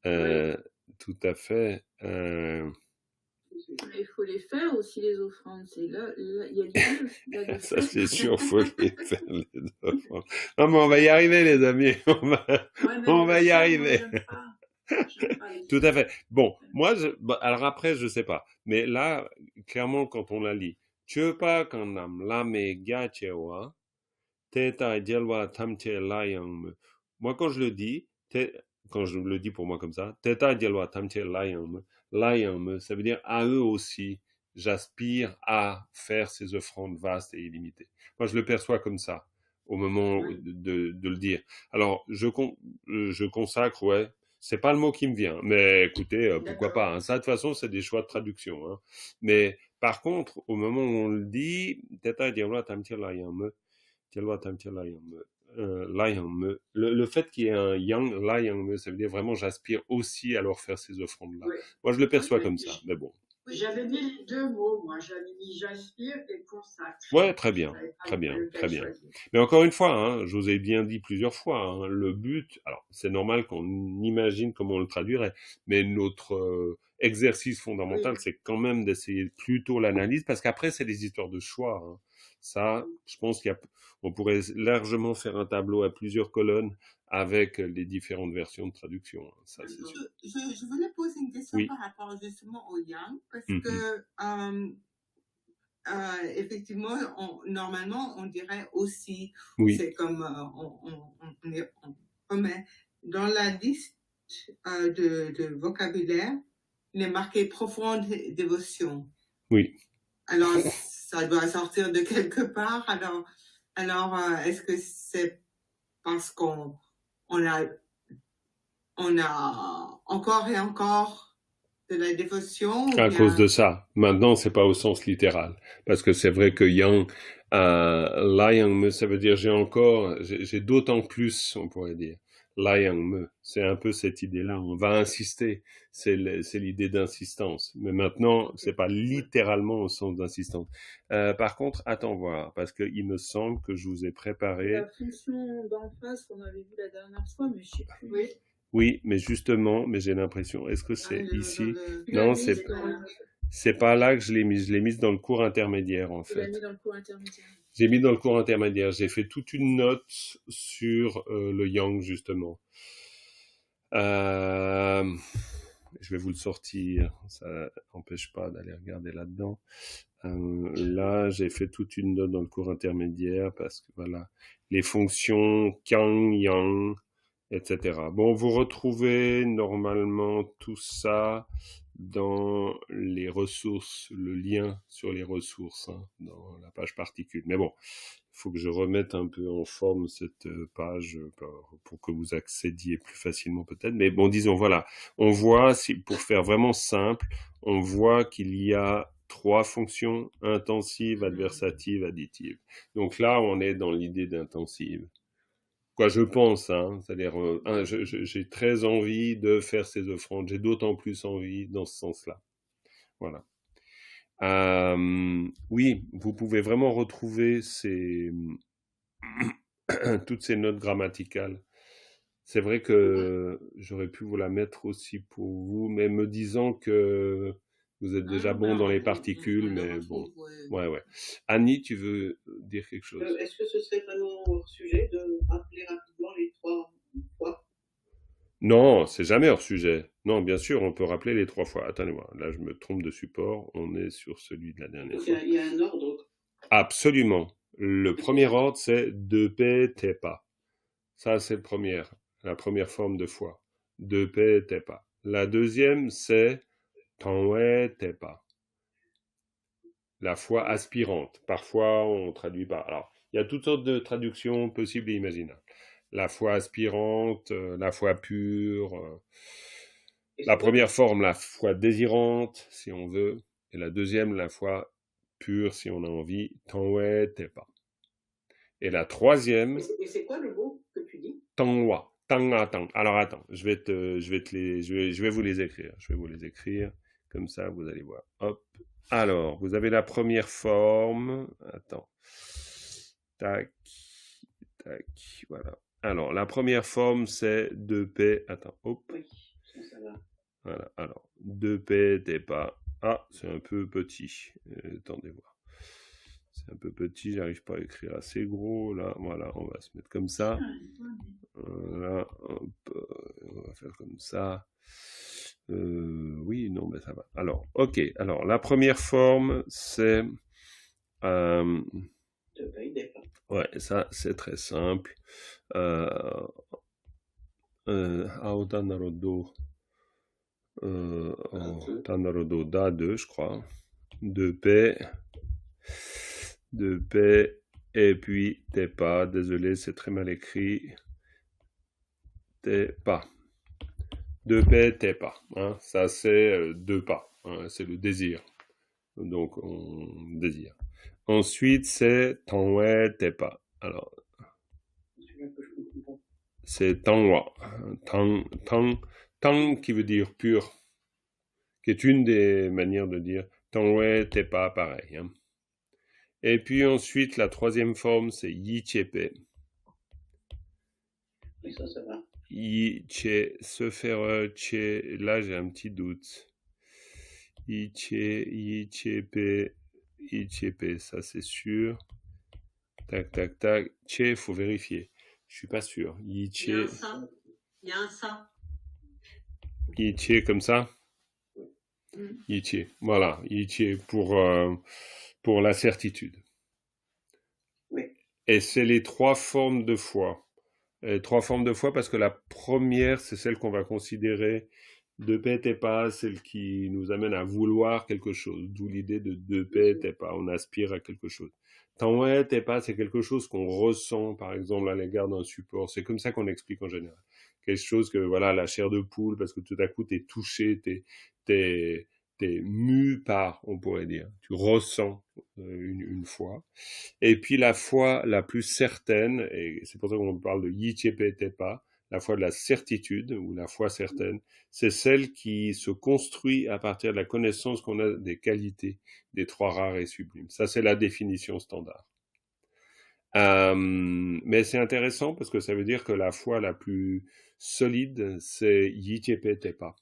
[SPEAKER 4] Oui.
[SPEAKER 1] Tout à fait.
[SPEAKER 6] Il faut les faire aussi, les offrandes. C'est là, il y a du lieu.
[SPEAKER 1] Ça, c'est sûr, faut les faire, les offrandes. Non, mais on va y arriver, les amis. On va y arriver. Tout à fait. Bon, moi, alors après, je sais pas. Mais là, clairement, quand on la lit, Chöpa kanam lame gachewa, teta jelwa tamche layang. Moi, quand je le dis pour moi comme ça, teta jelwa tamche layang, ça veut dire à eux aussi, j'aspire à faire ces offrandes vastes et illimitées. Moi, je le perçois comme ça, au moment de le dire. Alors, je consacre, ouais. C'est pas le mot qui me vient, mais écoutez, pourquoi pas. Hein. Ça, de toute façon, c'est des choix de traduction. Hein. Mais par contre, au moment où on le dit, le fait qu'il y ait un yang, layang, ça veut dire vraiment j'aspire aussi à leur faire ces offrandes-là. Oui. Moi, je le perçois comme ça, mais bon.
[SPEAKER 4] J'avais mis les deux mots, moi. J'avais mis j'aspire et consacre.
[SPEAKER 1] Ouais, très bien, très bien, très bien. Mais encore une fois, hein, je vous ai bien dit plusieurs fois, hein, le but, alors c'est normal qu'on imagine comment on le traduirait, mais notre exercice fondamental, c'est quand même d'essayer plutôt l'analyse, parce qu'après, c'est des histoires de choix. Hein. Ça, je pense qu'on pourrait largement faire un tableau à plusieurs colonnes avec les différentes versions de traduction. Ça, c'est sûr.
[SPEAKER 3] Je voulais poser une question par rapport justement au yang, parce que effectivement, normalement, on dirait aussi, c'est comme on met dans la liste de vocabulaire, il est marqué profonde dévotion.
[SPEAKER 1] Oui.
[SPEAKER 3] Alors, ça doit sortir de quelque part. Alors, est-ce que c'est parce qu'on a encore et encore de la dévotion?
[SPEAKER 1] À cause de ça. Maintenant, c'est pas au sens littéral. Parce que c'est vrai que yang, layang me, ça veut dire j'ai d'autant plus, on pourrait dire. Layang me. C'est un peu cette idée-là. On va insister. C'est l'idée d'insistance. Mais maintenant, c'est pas littéralement au sens d'insistance. Par contre, attends voir. Parce que il me semble que je vous ai préparé.
[SPEAKER 6] La fonction d'en face qu'on avait vu la dernière fois, mais je sais plus.
[SPEAKER 3] Oui.
[SPEAKER 1] Oui, mais justement, j'ai l'impression, est-ce que c'est ici? Non, c'est pas là que je l'ai mise. Je l'ai mise dans le cours intermédiaire, en fait.
[SPEAKER 6] Tu l'as mis dans le cours intermédiaire.
[SPEAKER 1] J'ai mis dans le cours intermédiaire. J'ai fait toute une note sur le yang, justement. Je vais vous le sortir. Ça n'empêche pas d'aller regarder là-dedans. Là, j'ai fait toute une note dans le cours intermédiaire parce que voilà, les fonctions kang, yang, etc. Bon, vous retrouvez normalement tout ça dans les ressources, le lien sur les ressources, hein, dans la page particules. Mais bon, il faut que je remette un peu en forme cette page pour que vous accédiez plus facilement peut-être. Mais bon, disons, voilà, on voit, pour faire vraiment simple, on voit qu'il y a 3 fonctions, intensive, adversative, additive. Donc là, on est dans l'idée d'intensive. Quoi, je pense, hein, c'est-à-dire, j'ai très envie de faire ces offrandes, j'ai d'autant plus envie dans ce sens-là. Voilà. Oui, vous pouvez vraiment retrouver toutes ces notes grammaticales C'est vrai que j'aurais pu vous la mettre aussi pour vous, mais me disant que vous êtes déjà bon dans les particules, mais bon. Ouais. Annie, tu veux dire quelque chose?
[SPEAKER 7] Est-ce que ce serait vraiment hors sujet de rappeler rapidement les 3 fois?
[SPEAKER 1] Non, c'est jamais hors sujet. Non, bien sûr, on peut rappeler les 3 fois. Attendez-moi, là je me trompe de support, on est sur celui de la dernière
[SPEAKER 7] Donc
[SPEAKER 1] fois.
[SPEAKER 7] il y a un ordre.
[SPEAKER 1] Absolument. Le premier ordre, c'est de paix, t'es pas. Ça, c'est la première forme de foi. De paix, t'es pas. La deuxième, c'est tanwe, t'es pas. La foi aspirante. Parfois, on traduit par. Alors, il y a toutes sortes de traductions possibles et imaginables. La foi aspirante, la foi pure. La première forme, la foi désirante, si on veut. Et la deuxième, la foi pure, si on a envie. Tanwe, t'es pas. Et la troisième.
[SPEAKER 7] Et c'est quoi le mot que tu dis?
[SPEAKER 1] Tangwa. Tang. Alors attends, je vais vous les écrire. Je vais vous les écrire. Comme ça, vous allez voir. Hop. Alors, vous avez la première forme. Attends. Tac. Voilà. Alors, la première forme, c'est de paix. Attends. Hop.
[SPEAKER 7] Oui, ça va.
[SPEAKER 1] Voilà. Alors, de paix, t'es pas. Ah, c'est un peu petit. Attendez voir. C'est un peu petit, j'arrive pas à écrire assez gros. Là, voilà, on va se mettre comme ça. Voilà, hop, on va faire comme ça. Oui, non, mais ça va. Alors, ok. Alors, la première forme, c'est... ouais, ça, c'est très simple. Aotanarodo. Tanarodo Da 2, je crois. De paix, et puis t'es pas, désolé, c'est très mal écrit. T'es pas. De paix, t'es pas. Hein. Ça, c'est deux pas. Hein. C'est le désir. Donc, on désire. Ensuite, c'est tanwe, t'es pas. Alors, c'est tangwa. Tang qui veut dire pur, qui est une des manières de dire tanwe, t'es pas pareil. Hein. Et puis ensuite, la troisième forme, c'est yichepe.
[SPEAKER 7] Et ça va.
[SPEAKER 1] Yiche, se faire che, là j'ai un petit doute. Yichepe, ça c'est sûr. Tac. Che, faut vérifier. Je suis pas sûr. Yiche.
[SPEAKER 9] Il y a un ça.
[SPEAKER 1] Yiche comme ça. Yiche. Voilà. Yiche pour la certitude.
[SPEAKER 7] Oui.
[SPEAKER 1] Et c'est les 3 formes de foi. 3 formes de foi parce que la première, c'est celle qu'on va considérer de paix t'es pas, celle qui nous amène à vouloir quelque chose. D'où l'idée de paix t'es pas. On aspire à quelque chose. Tanwe t'es pas, c'est quelque chose qu'on ressent, par exemple, à l'égard d'un support. C'est comme ça qu'on explique en général. Quelque chose que, voilà, la chair de poule, parce que tout à coup, t'es touché, t'es mu par, on pourrait dire. Tu ressens une foi. Et puis la foi la plus certaine, et c'est pour ça qu'on parle de yichepe tepa, la foi de la certitude, ou la foi certaine, c'est celle qui se construit à partir de la connaissance qu'on a des qualités des 3 rares et sublimes. Ça, c'est la définition standard. Mais c'est intéressant parce que ça veut dire que la foi la plus solide, c'est yichepe tepa.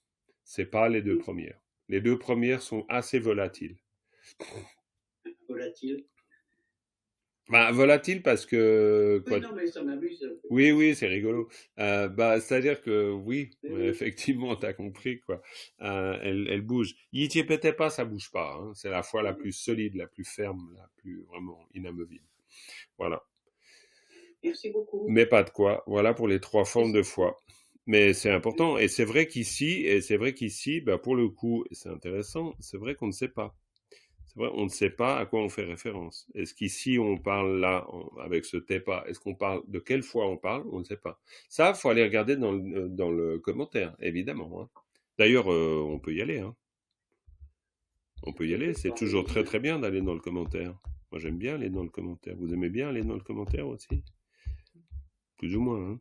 [SPEAKER 1] C'est pas les 2 premières. Les 2 premières sont assez volatiles.
[SPEAKER 7] Volatile.
[SPEAKER 1] Bah, volatile parce que...
[SPEAKER 7] Oui, non, mais ça m'amuse.
[SPEAKER 1] Oui, c'est rigolo. C'est-à-dire que oui, effectivement, t'as compris, quoi. Elle bouge. Yichepete pas, ça bouge pas. Hein. C'est la foi la plus solide, la plus ferme, la plus vraiment inamovible. Voilà.
[SPEAKER 7] Merci beaucoup.
[SPEAKER 1] Mais pas de quoi. Voilà pour les 3 formes de foi. Mais c'est important. Et c'est vrai qu'ici, bah, pour le coup, c'est intéressant, c'est vrai qu'on ne sait pas. C'est vrai, on ne sait pas à quoi on fait référence. Est-ce qu'ici, on parle là, avec ce tepa, est-ce qu'on parle, de quelle foi on parle? On ne sait pas. Ça, faut aller regarder dans le commentaire, évidemment. Hein. D'ailleurs, on peut y aller. Hein. On peut y aller, c'est toujours très très bien d'aller dans le commentaire. Moi, j'aime bien aller dans le commentaire. Vous aimez bien aller dans le commentaire aussi? Plus ou moins, hein.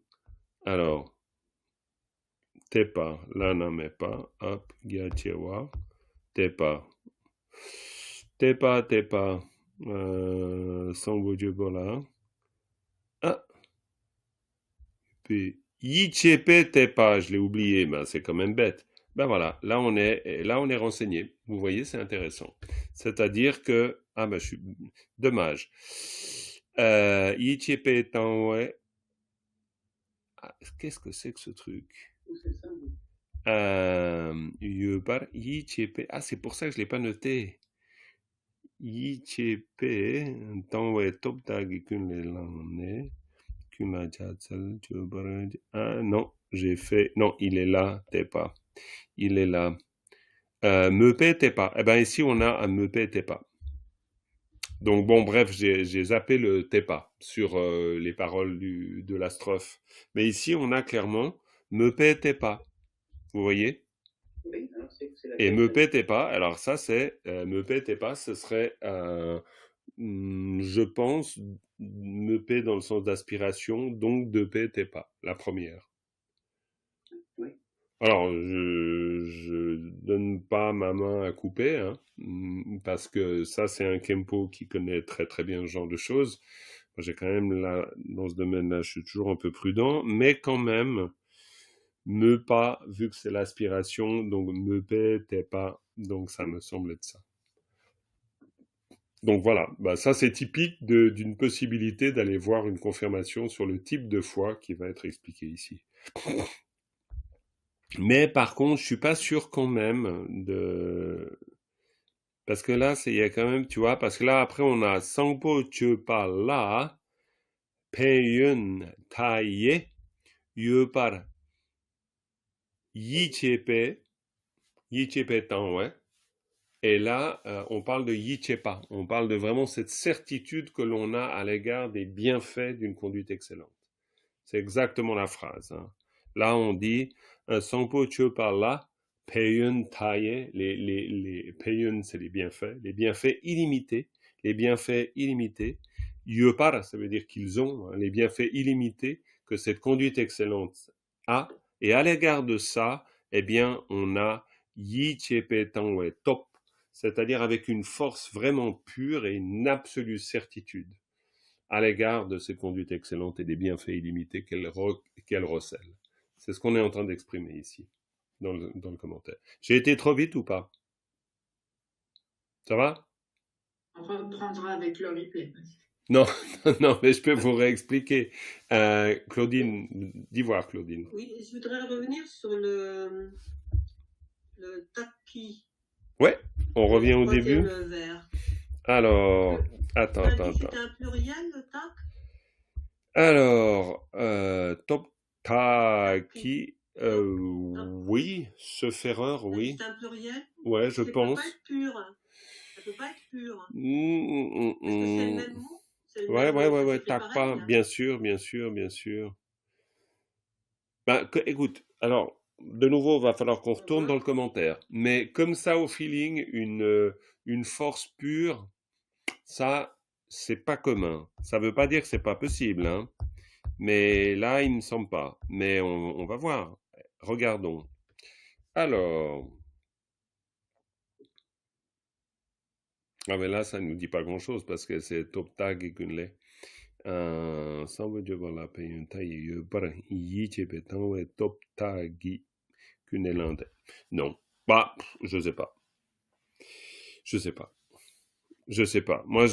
[SPEAKER 1] Alors, tepa, lana mepa, hop, gachewa, tepa. Tepa, Sambojobola. Ah. Puis, Yichepe tepa, je l'ai oublié, ben c'est quand même bête. Ben voilà, là on est renseigné. Vous voyez, c'est intéressant. C'est-à-dire que, ah ben je suis, dommage. Yichepe tanwe, ah, qu'est-ce que c'est que ce truc?
[SPEAKER 7] C'est ça, oui.
[SPEAKER 1] Yichepe, ah c'est pour ça que je l'ai pas noté. Yichepe tanwe top tag kunle. Ah non, non, il est là, t'es pas. Il est là. Me t'es pas. Eh ben ici on a un me t'es pas. Donc bon, bref, j'ai zappé le t'es pas sur les paroles de la strophe. Mais ici on a clairement me t'es pas. Vous voyez?
[SPEAKER 7] Oui, alors c'est la
[SPEAKER 1] Et me
[SPEAKER 7] quête.
[SPEAKER 1] t'es pas. Alors ça c'est me t'es pas. Ce serait je pense me paix dans le sens d'aspiration, donc de paix t'es pas, la première.
[SPEAKER 7] Oui.
[SPEAKER 1] Alors, je donne pas ma main à couper, hein, parce que ça, c'est un Kempo qui connaît très très bien ce genre de choses. Moi, j'ai quand même là, dans ce domaine-là, je suis toujours un peu prudent, mais quand même, me pas, vu que c'est l'aspiration, donc me paix t'es pas, donc ça me semble être ça. Donc voilà, bah ça c'est typique d'une possibilité d'aller voir une confirmation sur le type de foi qui va être expliqué ici. Mais par contre, je suis pas sûr quand même de... Parce que là, il y a quand même, tu vois, parce que là, après, on a Sangpo Chupa La, Peyun Taye, Yupar, Yichepe, Yichepe Tan, ouais. Et là, on parle de Yichepa. On parle de vraiment cette certitude que l'on a à l'égard des bienfaits d'une conduite excellente. C'est exactement la phrase. Hein. Là, on dit Sangpo Chupa La, Peyun Taye, les Peyun, c'est les bienfaits illimités, les bienfaits illimités. Yopar, ça veut dire qu'ils ont, hein, les bienfaits illimités que cette conduite excellente a. Et à l'égard de ça, eh bien, on a Yi Chepe Tangwe Top, c'est-à-dire avec une force vraiment pure et une absolue certitude à l'égard de ces conduites excellentes et des bienfaits illimités qu'elle recèle. C'est ce qu'on est en train d'exprimer ici, dans le commentaire. J'ai été trop vite ou pas? Ça va?
[SPEAKER 4] On reprendra avec le replay.
[SPEAKER 1] Non, non, mais je peux vous réexpliquer. Claudine, dis voir, Claudine.
[SPEAKER 9] Oui, je voudrais revenir sur le taki.
[SPEAKER 1] Ouais, on revient au début.
[SPEAKER 9] Le vers.
[SPEAKER 1] Alors, attends.
[SPEAKER 9] C'était un pluriel, le tak?
[SPEAKER 1] Alors, top taki, oui, se faire heure, oui.
[SPEAKER 9] C'est un pluriel?
[SPEAKER 1] Ouais, je pense.
[SPEAKER 9] Ça peut pas être pur. Est-ce que c'est le même mot?
[SPEAKER 1] Ouais, tac pas, bien sûr. Ben, écoute, alors, de nouveau, va falloir qu'on retourne dans le commentaire. Mais comme ça, au feeling, une force pure, ça, c'est pas commun. Ça veut pas dire que c'est pas possible, hein. Mais là, il me semble pas. Mais on va voir. Regardons. Alors. Ah, mais là, ça ne nous dit pas grand-chose parce que c'est top tag et kunle. Top tag kunelande. Non. Bah, je sais pas. Moi,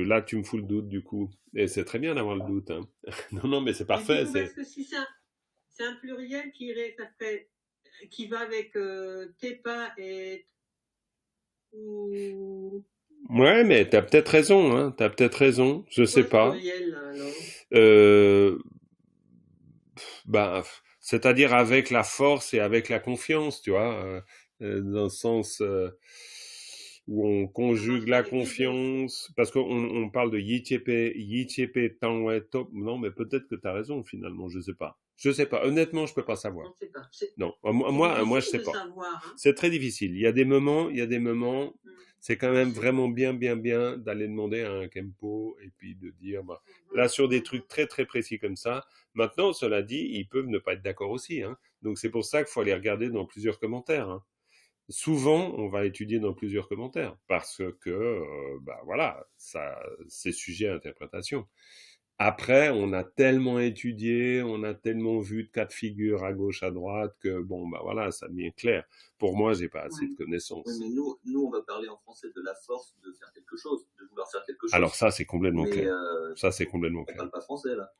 [SPEAKER 1] là, tu me fous le doute, du coup. Et c'est très bien d'avoir le doute, hein. Non, mais c'est parfait.
[SPEAKER 9] Parce que si c'est un pluriel qui va avec tepa et...
[SPEAKER 1] Ouais, mais t'as peut-être raison, hein. Je sais pas.
[SPEAKER 9] Pluriel, alors
[SPEAKER 1] Ben, c'est-à-dire avec la force et avec la confiance, tu vois, dans le sens où on conjugue la confiance, parce qu'on parle de Yichepe Tangwe Top. Non, mais peut-être que t'as raison finalement, je sais pas. Honnêtement, je peux pas savoir.
[SPEAKER 9] On sait pas.
[SPEAKER 1] Non, moi je sais pas.
[SPEAKER 9] Savoir, hein.
[SPEAKER 1] C'est très difficile. Il y a des moments, c'est quand même vraiment bien d'aller demander à un Kempo et puis de dire, bah, là sur des trucs très très précis comme ça. Maintenant, cela dit, ils peuvent ne pas être d'accord aussi, hein. Donc c'est pour ça qu'il faut aller regarder dans plusieurs commentaires, hein. Souvent, on va étudier dans plusieurs commentaires parce que, bah voilà, ça, c'est sujet à interprétation. Après, on a tellement étudié, on a tellement vu de cas de figure à gauche, à droite, que bon, bah voilà, ça devient clair. Pour moi, j'ai pas assez de
[SPEAKER 2] Oui,
[SPEAKER 1] connaissances.
[SPEAKER 2] mais nous, on va parler en français de la force de faire quelque chose, de vouloir faire quelque
[SPEAKER 1] Alors
[SPEAKER 2] chose.
[SPEAKER 1] ça, c'est complètement
[SPEAKER 2] Mais
[SPEAKER 1] clair. Ça, c'est complètement
[SPEAKER 2] on
[SPEAKER 1] clair.
[SPEAKER 2] parle pas français, là.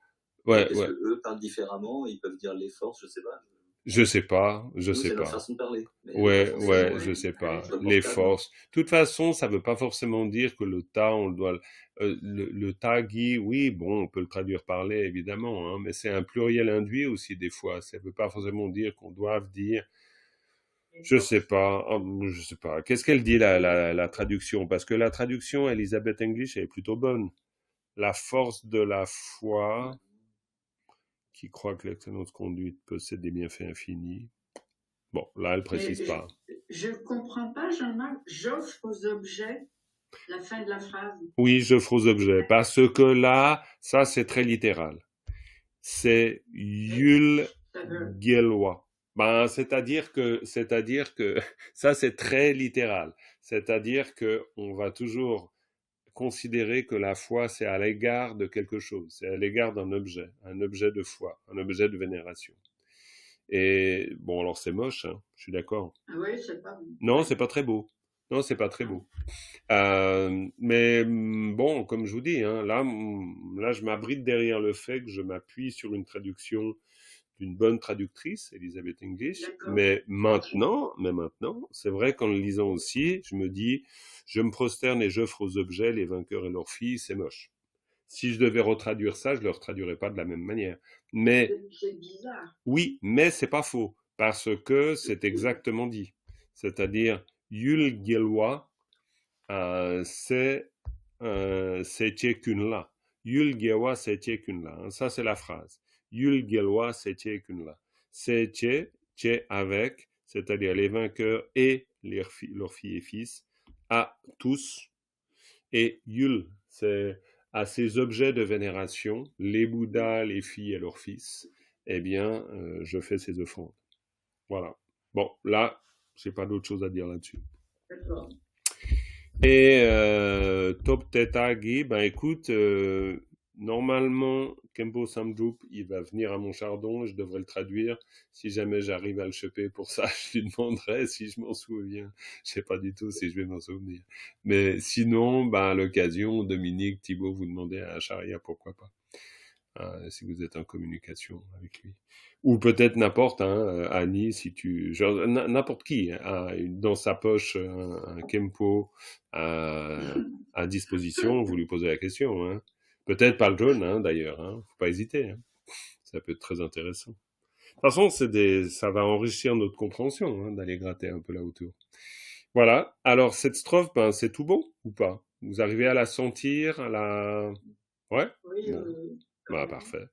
[SPEAKER 1] Ouais,
[SPEAKER 2] Est-ce
[SPEAKER 1] ouais.
[SPEAKER 2] que eux parlent différemment? Ils peuvent dire les forces, je sais pas.
[SPEAKER 1] Je sais pas, je
[SPEAKER 2] Nous,
[SPEAKER 1] sais
[SPEAKER 2] c'est notre
[SPEAKER 1] pas.
[SPEAKER 2] façon de parler. Mais le
[SPEAKER 1] Ouais,
[SPEAKER 2] français,
[SPEAKER 1] ouais, je sais
[SPEAKER 4] Ouais.
[SPEAKER 1] pas.
[SPEAKER 2] je le
[SPEAKER 1] Les
[SPEAKER 2] porte pas, non.
[SPEAKER 1] forces. De toute façon, ça veut pas forcément dire que le ta, on doit le tagi, oui, bon, on peut le traduire par les, évidemment, hein, mais c'est un pluriel induit aussi des fois. Ça veut pas forcément dire qu'on doive dire, je sais pas, je sais pas. Qu'est-ce qu'elle dit la traduction? Parce que la traduction Elizabeth English elle est plutôt bonne. La force de la foi, qui croit que l'excellence conduite possède des bienfaits infinis. Bon, là, elle
[SPEAKER 4] Mais
[SPEAKER 1] précise pas.
[SPEAKER 4] je comprends pas, Jean-Marc. J'offre aux objets la fin de la phrase.
[SPEAKER 1] Oui, j'offre aux objets. Parce que là, ça, c'est très littéral. C'est Yul
[SPEAKER 4] Ça veut-
[SPEAKER 1] Gelwa. Ben, c'est-à-dire que, ça, c'est très littéral. C'est-à-dire que on va toujours considérer que la foi, c'est à l'égard de quelque chose. C'est à l'égard d'un objet. Un objet de foi. Un objet de vénération. Et, bon, alors c'est moche, hein. Je suis d'accord.
[SPEAKER 4] Ah oui, c'est pas bon.
[SPEAKER 1] Non, c'est pas très beau. Non, c'est pas très beau. Mais bon, comme je vous dis, hein, là, je m'abrite derrière le fait que je m'appuie sur une traduction d'une bonne traductrice, Elizabeth English.
[SPEAKER 4] D'accord.
[SPEAKER 1] Mais maintenant, c'est vrai qu'en le lisant aussi, je me dis, je me prosterne et j'offre aux objets les vainqueurs et leurs filles, c'est moche. Si je devais retraduire ça, je le retraduirais pas de la même manière. Mais
[SPEAKER 4] C'est bizarre.
[SPEAKER 1] oui, mais c'est pas faux parce que c'est exactement dit. C'est-à-dire Yul Gelwa, c'est Tiekunla. Yul Gelwa c'est Tiekunla. Ça c'est la phrase. Yul Gelwa c'est Tiekunla. C'est Tche avec, c'est-à-dire les vainqueurs et leurs filles et fils, à tous. Et Yul, c'est à ces objets de vénération, les Bouddhas, les filles et leurs fils, eh bien, je fais ces offrandes. Voilà. Bon, là, j'ai pas d'autre chose à dire là-dessus.
[SPEAKER 4] D'accord.
[SPEAKER 1] Et Top Tetagi, ben écoute, normalement, Kempo Samdrup, il va venir à Montchardon, je devrais le traduire. Si jamais j'arrive à le choper pour ça, je lui demanderai si je m'en souviens. Je sais pas du tout si je vais m'en souvenir. Mais sinon, ben à l'occasion, Dominique, Thibaut, vous demandez à Acharia, pourquoi pas. Si vous êtes en communication avec lui. Ou peut-être n'importe, hein, Annie, si tu, genre, n'importe qui, hein, dans sa poche, un Kempo à disposition, vous lui posez la question, hein. Peut-être pas le jaune, hein, d'ailleurs, hein. Faut pas hésiter, hein. Ça peut être très intéressant. De toute façon, ça va enrichir notre compréhension, hein, d'aller gratter un peu là autour. Voilà. Alors, cette strophe, ben, c'est tout bon, ou pas? Vous arrivez à la sentir, ouais?
[SPEAKER 4] Oui,
[SPEAKER 1] Bon. Bah, parfait.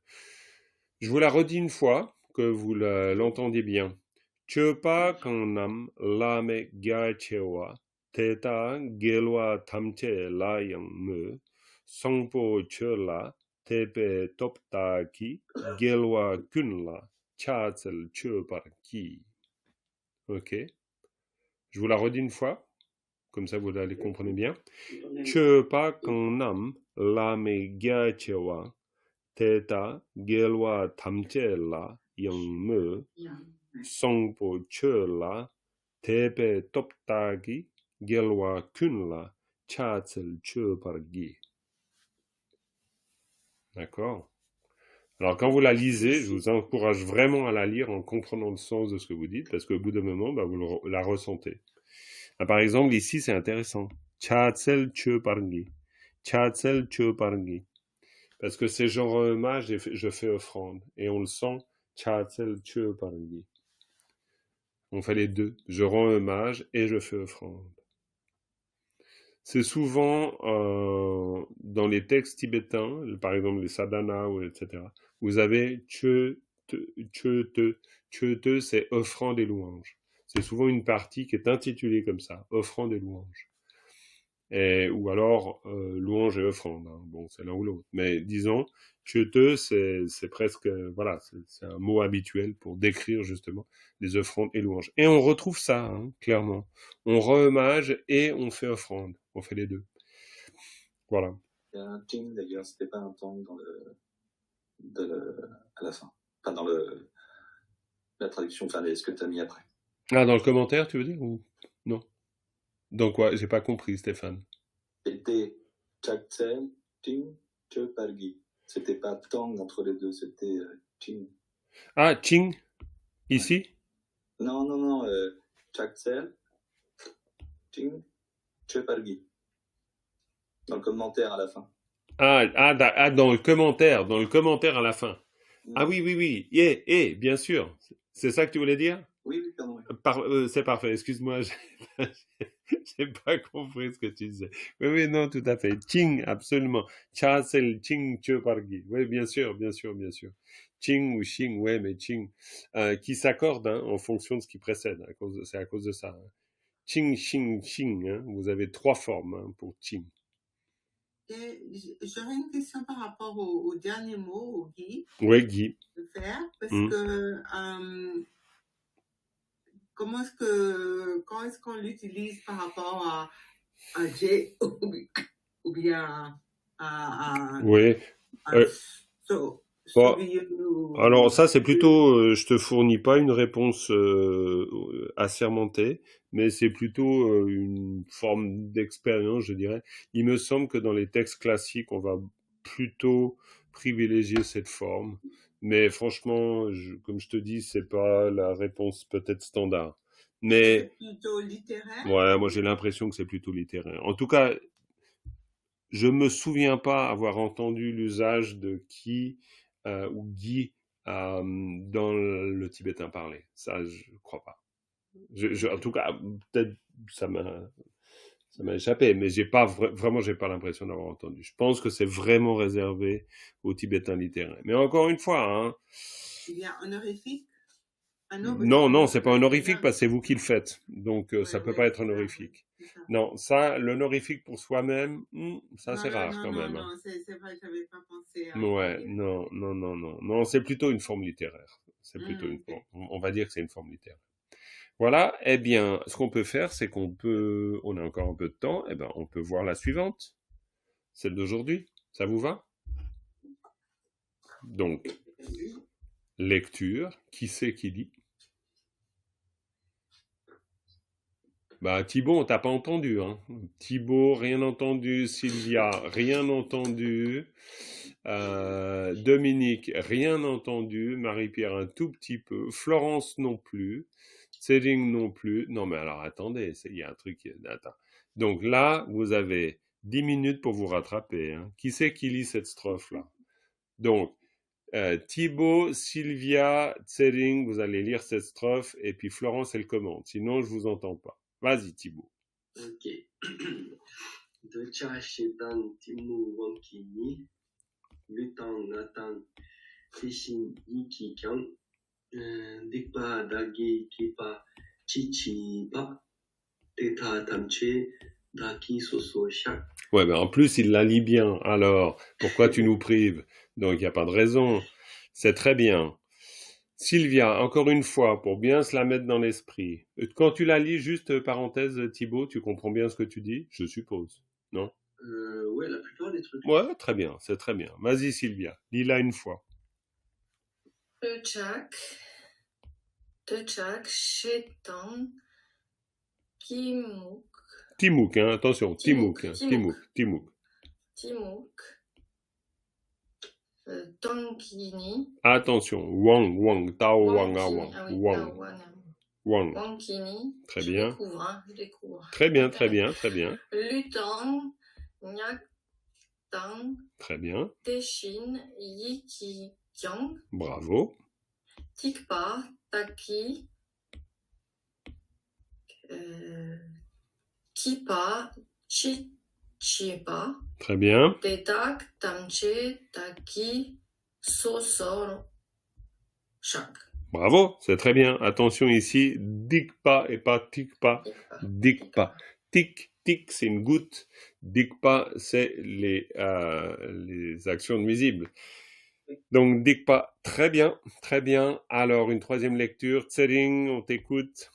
[SPEAKER 1] Je vous la redis une fois, que vous l'entendiez bien. Chopa kanam lame gachewa, teta gelwa tamche layang me, songpo chola, tepe toptaki, gelwa kunla, chatsel choparki. Ok. Je vous la redis une fois, comme ça vous allez comprendre bien. Chopa kanam lame gachewa, Teta gelwa tamchela yang songpo chola tepe toptagi gelwa kunla chatsel chopargi. D'accord? Alors quand vous la lisez, je vous encourage vraiment à la lire en comprenant le sens de ce que vous dites, parce qu'au bout d'un moment, bah, vous la ressentez. Par exemple, ici, c'est intéressant. Chatsel chopargi. Chatsel chopargi. Parce que c'est genre hommage et je fais offrande. Et on le sent, Chatsel Chopargi. On fait les deux. Je rends hommage et je fais offrande. C'est souvent dans les textes tibétains, par exemple les sadhanas, etc. Vous avez Che Te, c'est offrande et louange. C'est souvent une partie qui est intitulée comme ça, offrande et louange. Ou alors louange et offrande, hein. Bon, c'est l'un ou l'autre. Mais disons, Chete, c'est presque, voilà, c'est un mot habituel pour décrire justement les offrandes et louanges. Et on retrouve ça, hein, clairement. On rend hommage et on fait offrande. On fait les deux. Voilà.
[SPEAKER 2] Il y a un ting d'ailleurs, c'était pas un tang à la fin. Enfin, dans la traduction, enfin, ce que tu as mis après.
[SPEAKER 1] Ah, dans le commentaire, tu veux dire ou non? Dans quoi? J'ai pas compris, Stéphane.
[SPEAKER 2] C'était Chaksel, ting, che, pargi. C'était pas tang entre les deux, c'était ting.
[SPEAKER 1] Ah, Ching, ici?
[SPEAKER 2] Non, Chaksel, ting, che, pargi. Dans le commentaire à la fin.
[SPEAKER 1] Dans le commentaire à la fin. Ah oui, bien sûr. C'est ça que tu voulais dire?
[SPEAKER 2] Oui, pardon. Oui.
[SPEAKER 1] C'est parfait, excuse-moi, j'ai pas compris ce que tu disais. Oui, non, tout à fait. Ching, absolument. Cha, c'est le Ching, Che, Pargi. Oui, bien sûr. Ching ou Xing, ouais, mais Ching, qui s'accorde en fonction de ce qui précède. C'est à cause de ça. Hein. Ching, Xing, Xing. Hein, vous avez 3 formes pour Ching.
[SPEAKER 3] Et j'aurais une question par rapport au dernier mot, au Guy.
[SPEAKER 1] Oui, Guy.
[SPEAKER 3] Faire, parce que quand est-ce qu'on l'utilise par rapport à J ou bien à
[SPEAKER 1] oui. Alors ça c'est plutôt, je te fournis pas une réponse assermentée, mais c'est plutôt une forme d'expérience, je dirais. Il me semble que dans les textes classiques, on va plutôt privilégier cette forme, mais franchement, comme je te dis, c'est pas la réponse peut-être standard. Mais
[SPEAKER 3] c'est plutôt littéraire.
[SPEAKER 1] Ouais, moi j'ai l'impression que c'est plutôt littéraire. En tout cas, je me souviens pas avoir entendu l'usage de qui ou Guy dans le tibétain parlé. Ça, je crois pas. En tout cas, peut-être ça m'a échappé, mais j'ai pas l'impression d'avoir entendu. Je pense que c'est vraiment réservé aux tibétains littéraires. Mais encore une fois, hein.
[SPEAKER 3] Il y a honorifique.
[SPEAKER 1] Non, c'est pas honorifique parce que c'est vous qui le faites. Donc ça peut pas être honorifique. Non, ça, l'honorifique pour soi-même, ça c'est rare quand même.
[SPEAKER 3] Non, c'est vrai, j'avais pas pensé à...
[SPEAKER 1] Ouais, non, c'est plutôt une forme littéraire. C'est plutôt une forme. On va dire que c'est une forme littéraire. Voilà, eh bien, ce qu'on peut faire, c'est on a encore un peu de temps, eh ben, on peut voir la suivante, celle d'aujourd'hui. Ça vous va? Donc, lecture, qui c'est qui lit? Bah, Thibaut, on t'a pas entendu, hein. Thibaut, rien entendu. Sylvia, rien entendu. Dominique, rien entendu. Marie-Pierre, un tout petit peu. Florence, non plus. Céline, non plus. Non, mais alors, attendez, il y a un truc... Attends. Donc là, vous avez 10 minutes pour vous rattraper. Hein. Qui c'est qui lit cette strophe-là? Donc, Thibaut, Sylvia, Tsering, vous allez lire cette strophe, et puis Florence, elle commente. Sinon, je vous entends pas. Vas-y, Thibaut.
[SPEAKER 8] Ok. De Chachitan Timu Wankini, Lutan Natan, Tishin Iki Kyang, Dikpa Dagi Kipa Chichipa, Teta Tamche, Daki Soso Shak.
[SPEAKER 1] Ouais, ben en plus, il la lit bien. Alors, pourquoi tu nous prives? Donc, il n'y a pas de raison. C'est très bien. Sylvia, encore une fois, pour bien se la mettre dans l'esprit. Quand tu la lis, juste parenthèse, Thibaut, tu comprends bien ce que tu dis, je suppose, non?
[SPEAKER 8] Ouais, la plupart des trucs.
[SPEAKER 1] Ouais, très bien, c'est très bien. Vas-y, Sylvia, lis-la une fois.
[SPEAKER 5] Chak, Shetan, Timuk.
[SPEAKER 1] Timuk, hein, attention, Timuk.
[SPEAKER 5] Tankini.
[SPEAKER 1] Attention, Wang, Tao Wang, Wang.
[SPEAKER 5] Wankini.
[SPEAKER 1] Très bien.
[SPEAKER 5] Je découvre.
[SPEAKER 1] Très bien.
[SPEAKER 5] Lutan, Nyaktan.
[SPEAKER 1] Très bien.
[SPEAKER 5] Teshin, Yiki, Kyang.
[SPEAKER 1] Bravo.
[SPEAKER 5] Tikpa, Taki. Kipa, Chichipa.
[SPEAKER 1] Très bien.
[SPEAKER 5] Tetak, Tamche, Taki, Sosor, Shak.
[SPEAKER 1] Bravo, c'est très bien. Attention ici, dikpa et pas tikpa. Dikpa. Tik, c'est une goutte. Dikpa, c'est les actions nuisibles. Donc, dikpa, très bien. Alors, une troisième lecture. Tsering, on t'écoute.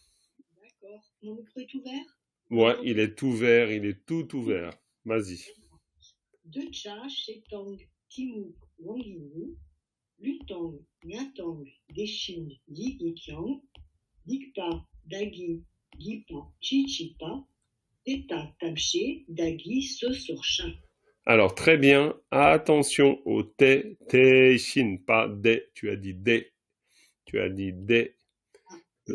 [SPEAKER 7] D'accord. Mon micro est ouvert?
[SPEAKER 1] Ouais, il est tout vert, il est tout ouvert. Vas-y.
[SPEAKER 10] Decha, Shetang, Timuk, Wangini, Lutang, Nyatang, Deshin, Yi Gikyang, Dikpa, Dagi, Gipa, Chichipa, Teta, Tamche, Dagi, Sosorcha.
[SPEAKER 1] Alors, très bien. Attention au te, shin, pas de. Tu as dit de. Tu as dit de.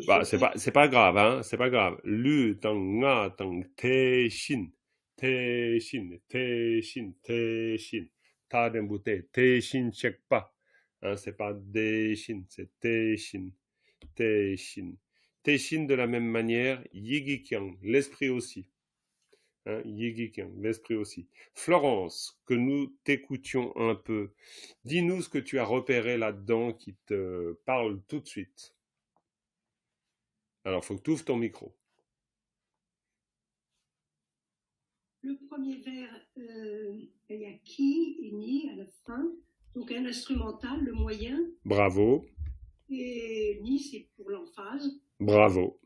[SPEAKER 1] Bah, c'est pas grave, hein. C'est pas grave. Lu, tang, nga, tang, te, shin. Te, shin, te, shin, te, shin. Ta, den, bouté. Te, shin, check pas. Hein, c'est pas de, shin, c'est te, shin. Te, shin. Te, shin de la même manière. Yigi, kyang. L'esprit aussi. Hein, Yigikin, l'esprit aussi. Florence, que nous t'écoutions un peu. Dis-nous ce que tu as repéré là-dedans qui te parle tout de suite. Alors, il faut que tu ouvres ton micro.
[SPEAKER 10] Le premier vers, il y a ki et ni à la fin. Donc un instrumental, le moyen.
[SPEAKER 1] Bravo.
[SPEAKER 10] Et ni, c'est pour l'emphase.
[SPEAKER 1] Bravo.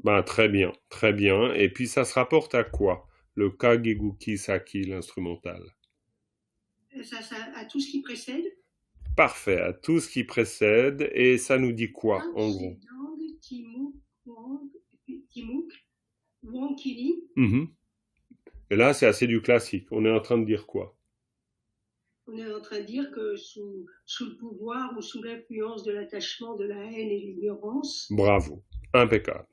[SPEAKER 1] Ben, très bien, très bien. Et puis, ça se rapporte à quoi? Le Kagiguki Saki, l'instrumental.
[SPEAKER 10] Ça, à tout ce qui précède.
[SPEAKER 1] Parfait, à tout ce qui précède. Et ça nous dit quoi, en gros?
[SPEAKER 10] Timuk, Wankili.
[SPEAKER 1] Et là, c'est assez du classique. On est en train de dire quoi?
[SPEAKER 10] On est en train de dire que sous le pouvoir ou sous l'influence de l'attachement, de la haine et de l'ignorance.
[SPEAKER 1] Bravo, impeccable.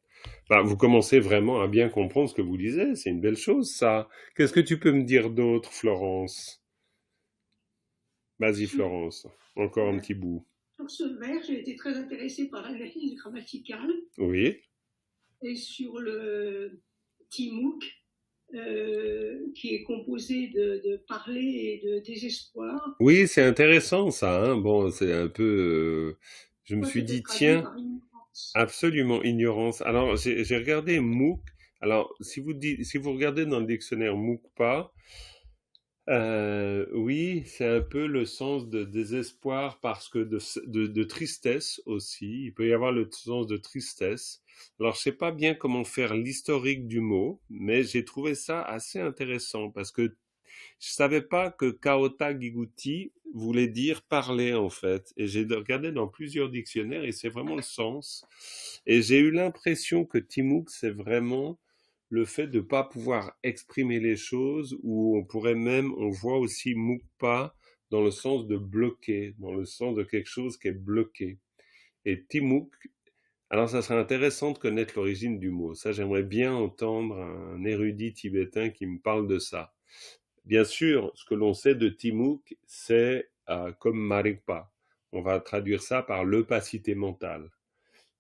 [SPEAKER 1] Ben, vous commencez vraiment à bien comprendre ce que vous lisez. C'est une belle chose, ça. Qu'est-ce que tu peux me dire d'autre, Florence? Vas-y, Florence. Encore un petit bout.
[SPEAKER 10] Sur ce vers, j'ai été très intéressée par l'analyse grammaticale.
[SPEAKER 1] Oui.
[SPEAKER 10] Et sur le Timuk, qui est composé de parler et de désespoir.
[SPEAKER 1] Oui, c'est intéressant, ça. Hein. Bon, c'est un peu... je me suis dit, tiens... Absolument, ignorance. Alors, j'ai regardé MOOC. Alors, si vous regardez dans le dictionnaire MOOCPA, oui, c'est un peu le sens de désespoir parce que de tristesse aussi. Il peut y avoir le sens de tristesse. Alors, je sais pas bien comment faire l'historique du mot, mais j'ai trouvé ça assez intéressant parce que je savais pas que Kaota Giguti voulait dire parler, en fait. Et j'ai regardé dans plusieurs dictionnaires et c'est vraiment le sens. Et j'ai eu l'impression que Timuk, c'est vraiment le fait de pas pouvoir exprimer les choses, ou on voit aussi Mukpa dans le sens de bloquer, dans le sens de quelque chose qui est bloqué. Et Timuk, alors ça serait intéressant de connaître l'origine du mot. Ça, j'aimerais bien entendre un érudit tibétain qui me parle de ça. Bien sûr, ce que l'on sait de Timuk, c'est comme Marikpa. On va traduire ça par l'opacité mentale,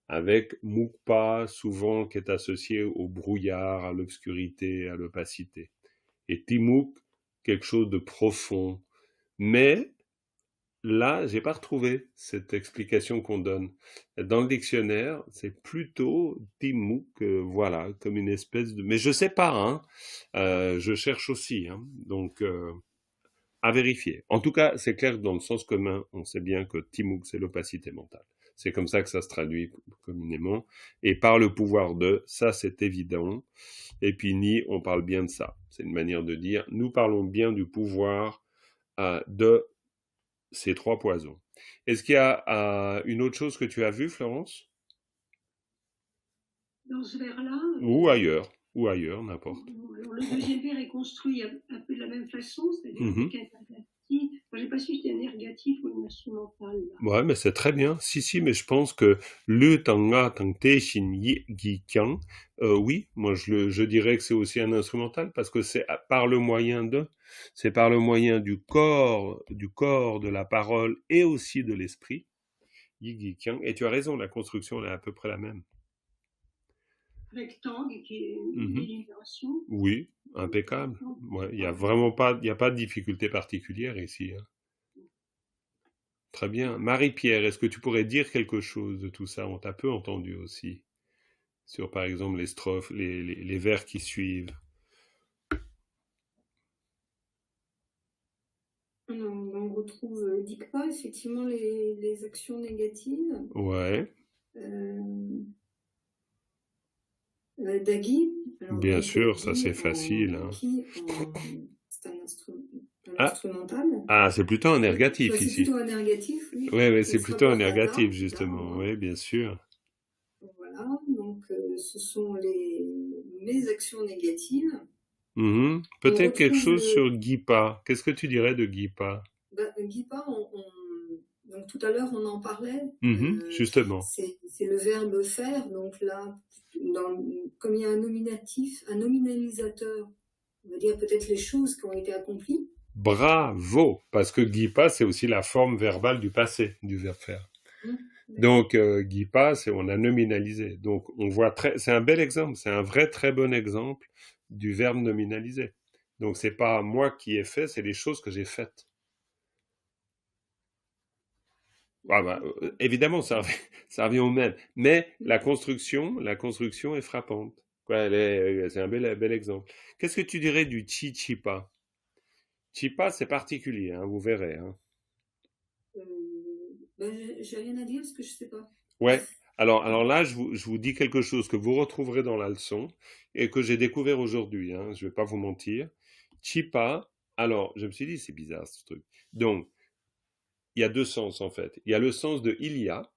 [SPEAKER 1] avec Mukpa, souvent qui est associé au brouillard, à l'obscurité, à l'opacité. Et Timuk, quelque chose de profond. Mais là, j'ai pas retrouvé cette explication qu'on donne. Dans le dictionnaire, c'est plutôt Timuk, voilà, comme une espèce de... Mais je sais pas, hein. Je cherche aussi, hein. Donc, à vérifier. En tout cas, c'est clair que dans le sens commun, on sait bien que Timuk, c'est l'opacité mentale. C'est comme ça que ça se traduit communément. Et par le pouvoir de, ça c'est évident. Et puis ni, on parle bien de ça. C'est une manière de dire, nous parlons bien du pouvoir de ces trois poisons. Est-ce qu'il y a une autre chose que tu as vue, Florence?
[SPEAKER 10] Dans ce vers-là.
[SPEAKER 1] Ou ailleurs, n'importe.
[SPEAKER 10] Alors, le deuxième vers est construit un peu de la même façon, c'est-à-dire qu'un ergatif. Moi, j'ai pas su si c'était un ergatif ou une instrumentale.
[SPEAKER 1] Ouais, mais c'est très bien. Si, mais je pense que le tanga tang te shin yi gi kyang, oui, moi je dirais que c'est aussi un instrumental parce que c'est par le moyen du corps, de la parole et aussi de l'esprit. Yi gi kyang. Et tu as raison, la construction est à peu près la même.
[SPEAKER 10] Avec Tang, qui est une délibération.
[SPEAKER 1] Oui, impeccable. Ouais, il y a vraiment pas de difficulté particulière ici. Hein. Très bien. Marie-Pierre, est-ce que tu pourrais dire quelque chose de tout ça? On t'a peu entendu aussi. Sur, par exemple, les strophes, les vers qui suivent.
[SPEAKER 5] On retrouve Dikpa, effectivement, les actions négatives.
[SPEAKER 1] Ouais.
[SPEAKER 5] Dagi.
[SPEAKER 1] Alors, bien sûr, ça c'est facile. Hein.
[SPEAKER 5] C'est un instrument.
[SPEAKER 1] Ah,
[SPEAKER 5] instrumental.
[SPEAKER 1] ah, c'est plutôt un négatif
[SPEAKER 5] C'est
[SPEAKER 1] ici.
[SPEAKER 5] plutôt un négatif, oui.
[SPEAKER 1] Oui,
[SPEAKER 5] Donc,
[SPEAKER 1] c'est
[SPEAKER 5] ce sera
[SPEAKER 1] plutôt un
[SPEAKER 5] pas
[SPEAKER 1] négatif,
[SPEAKER 5] data,
[SPEAKER 1] justement. Oui, bien sûr.
[SPEAKER 5] Voilà, donc ce sont mes actions négatives.
[SPEAKER 1] Mhm.
[SPEAKER 5] On
[SPEAKER 1] Peut-être quelque
[SPEAKER 5] retrouve
[SPEAKER 1] chose sur Guipa. Qu'est-ce que tu dirais de Guipa?
[SPEAKER 5] Guipa, donc tout à l'heure on en parlait,
[SPEAKER 1] Justement.
[SPEAKER 5] c'est le verbe faire, donc là, comme il y a un nominatif, un nominalisateur, on va dire peut-être les choses qui ont été accomplies.
[SPEAKER 1] Bravo! Parce que Guipa, c'est aussi la forme verbale du passé, du verbe faire. Donc, Guipa, on a nominalisé. Donc, on voit c'est un bel exemple, c'est un vrai très bon exemple du verbe nominalisé. Donc, c'est pas moi qui ai fait, c'est les choses que j'ai faites. Évidemment, ça revient au même. Mais la construction est frappante. C'est un bel exemple. Qu'est-ce que tu dirais du chipa? Chipa, c'est particulier, hein, vous verrez. Hein.
[SPEAKER 5] J'ai rien à dire parce que je sais pas.
[SPEAKER 1] Ouais. Alors là, je vous dis quelque chose que vous retrouverez dans la leçon et que j'ai découvert aujourd'hui. Hein, je vais pas vous mentir. Chipa. Alors, je me suis dit, c'est bizarre ce truc. Donc, il y a deux sens en fait. Il y a le sens de il y a,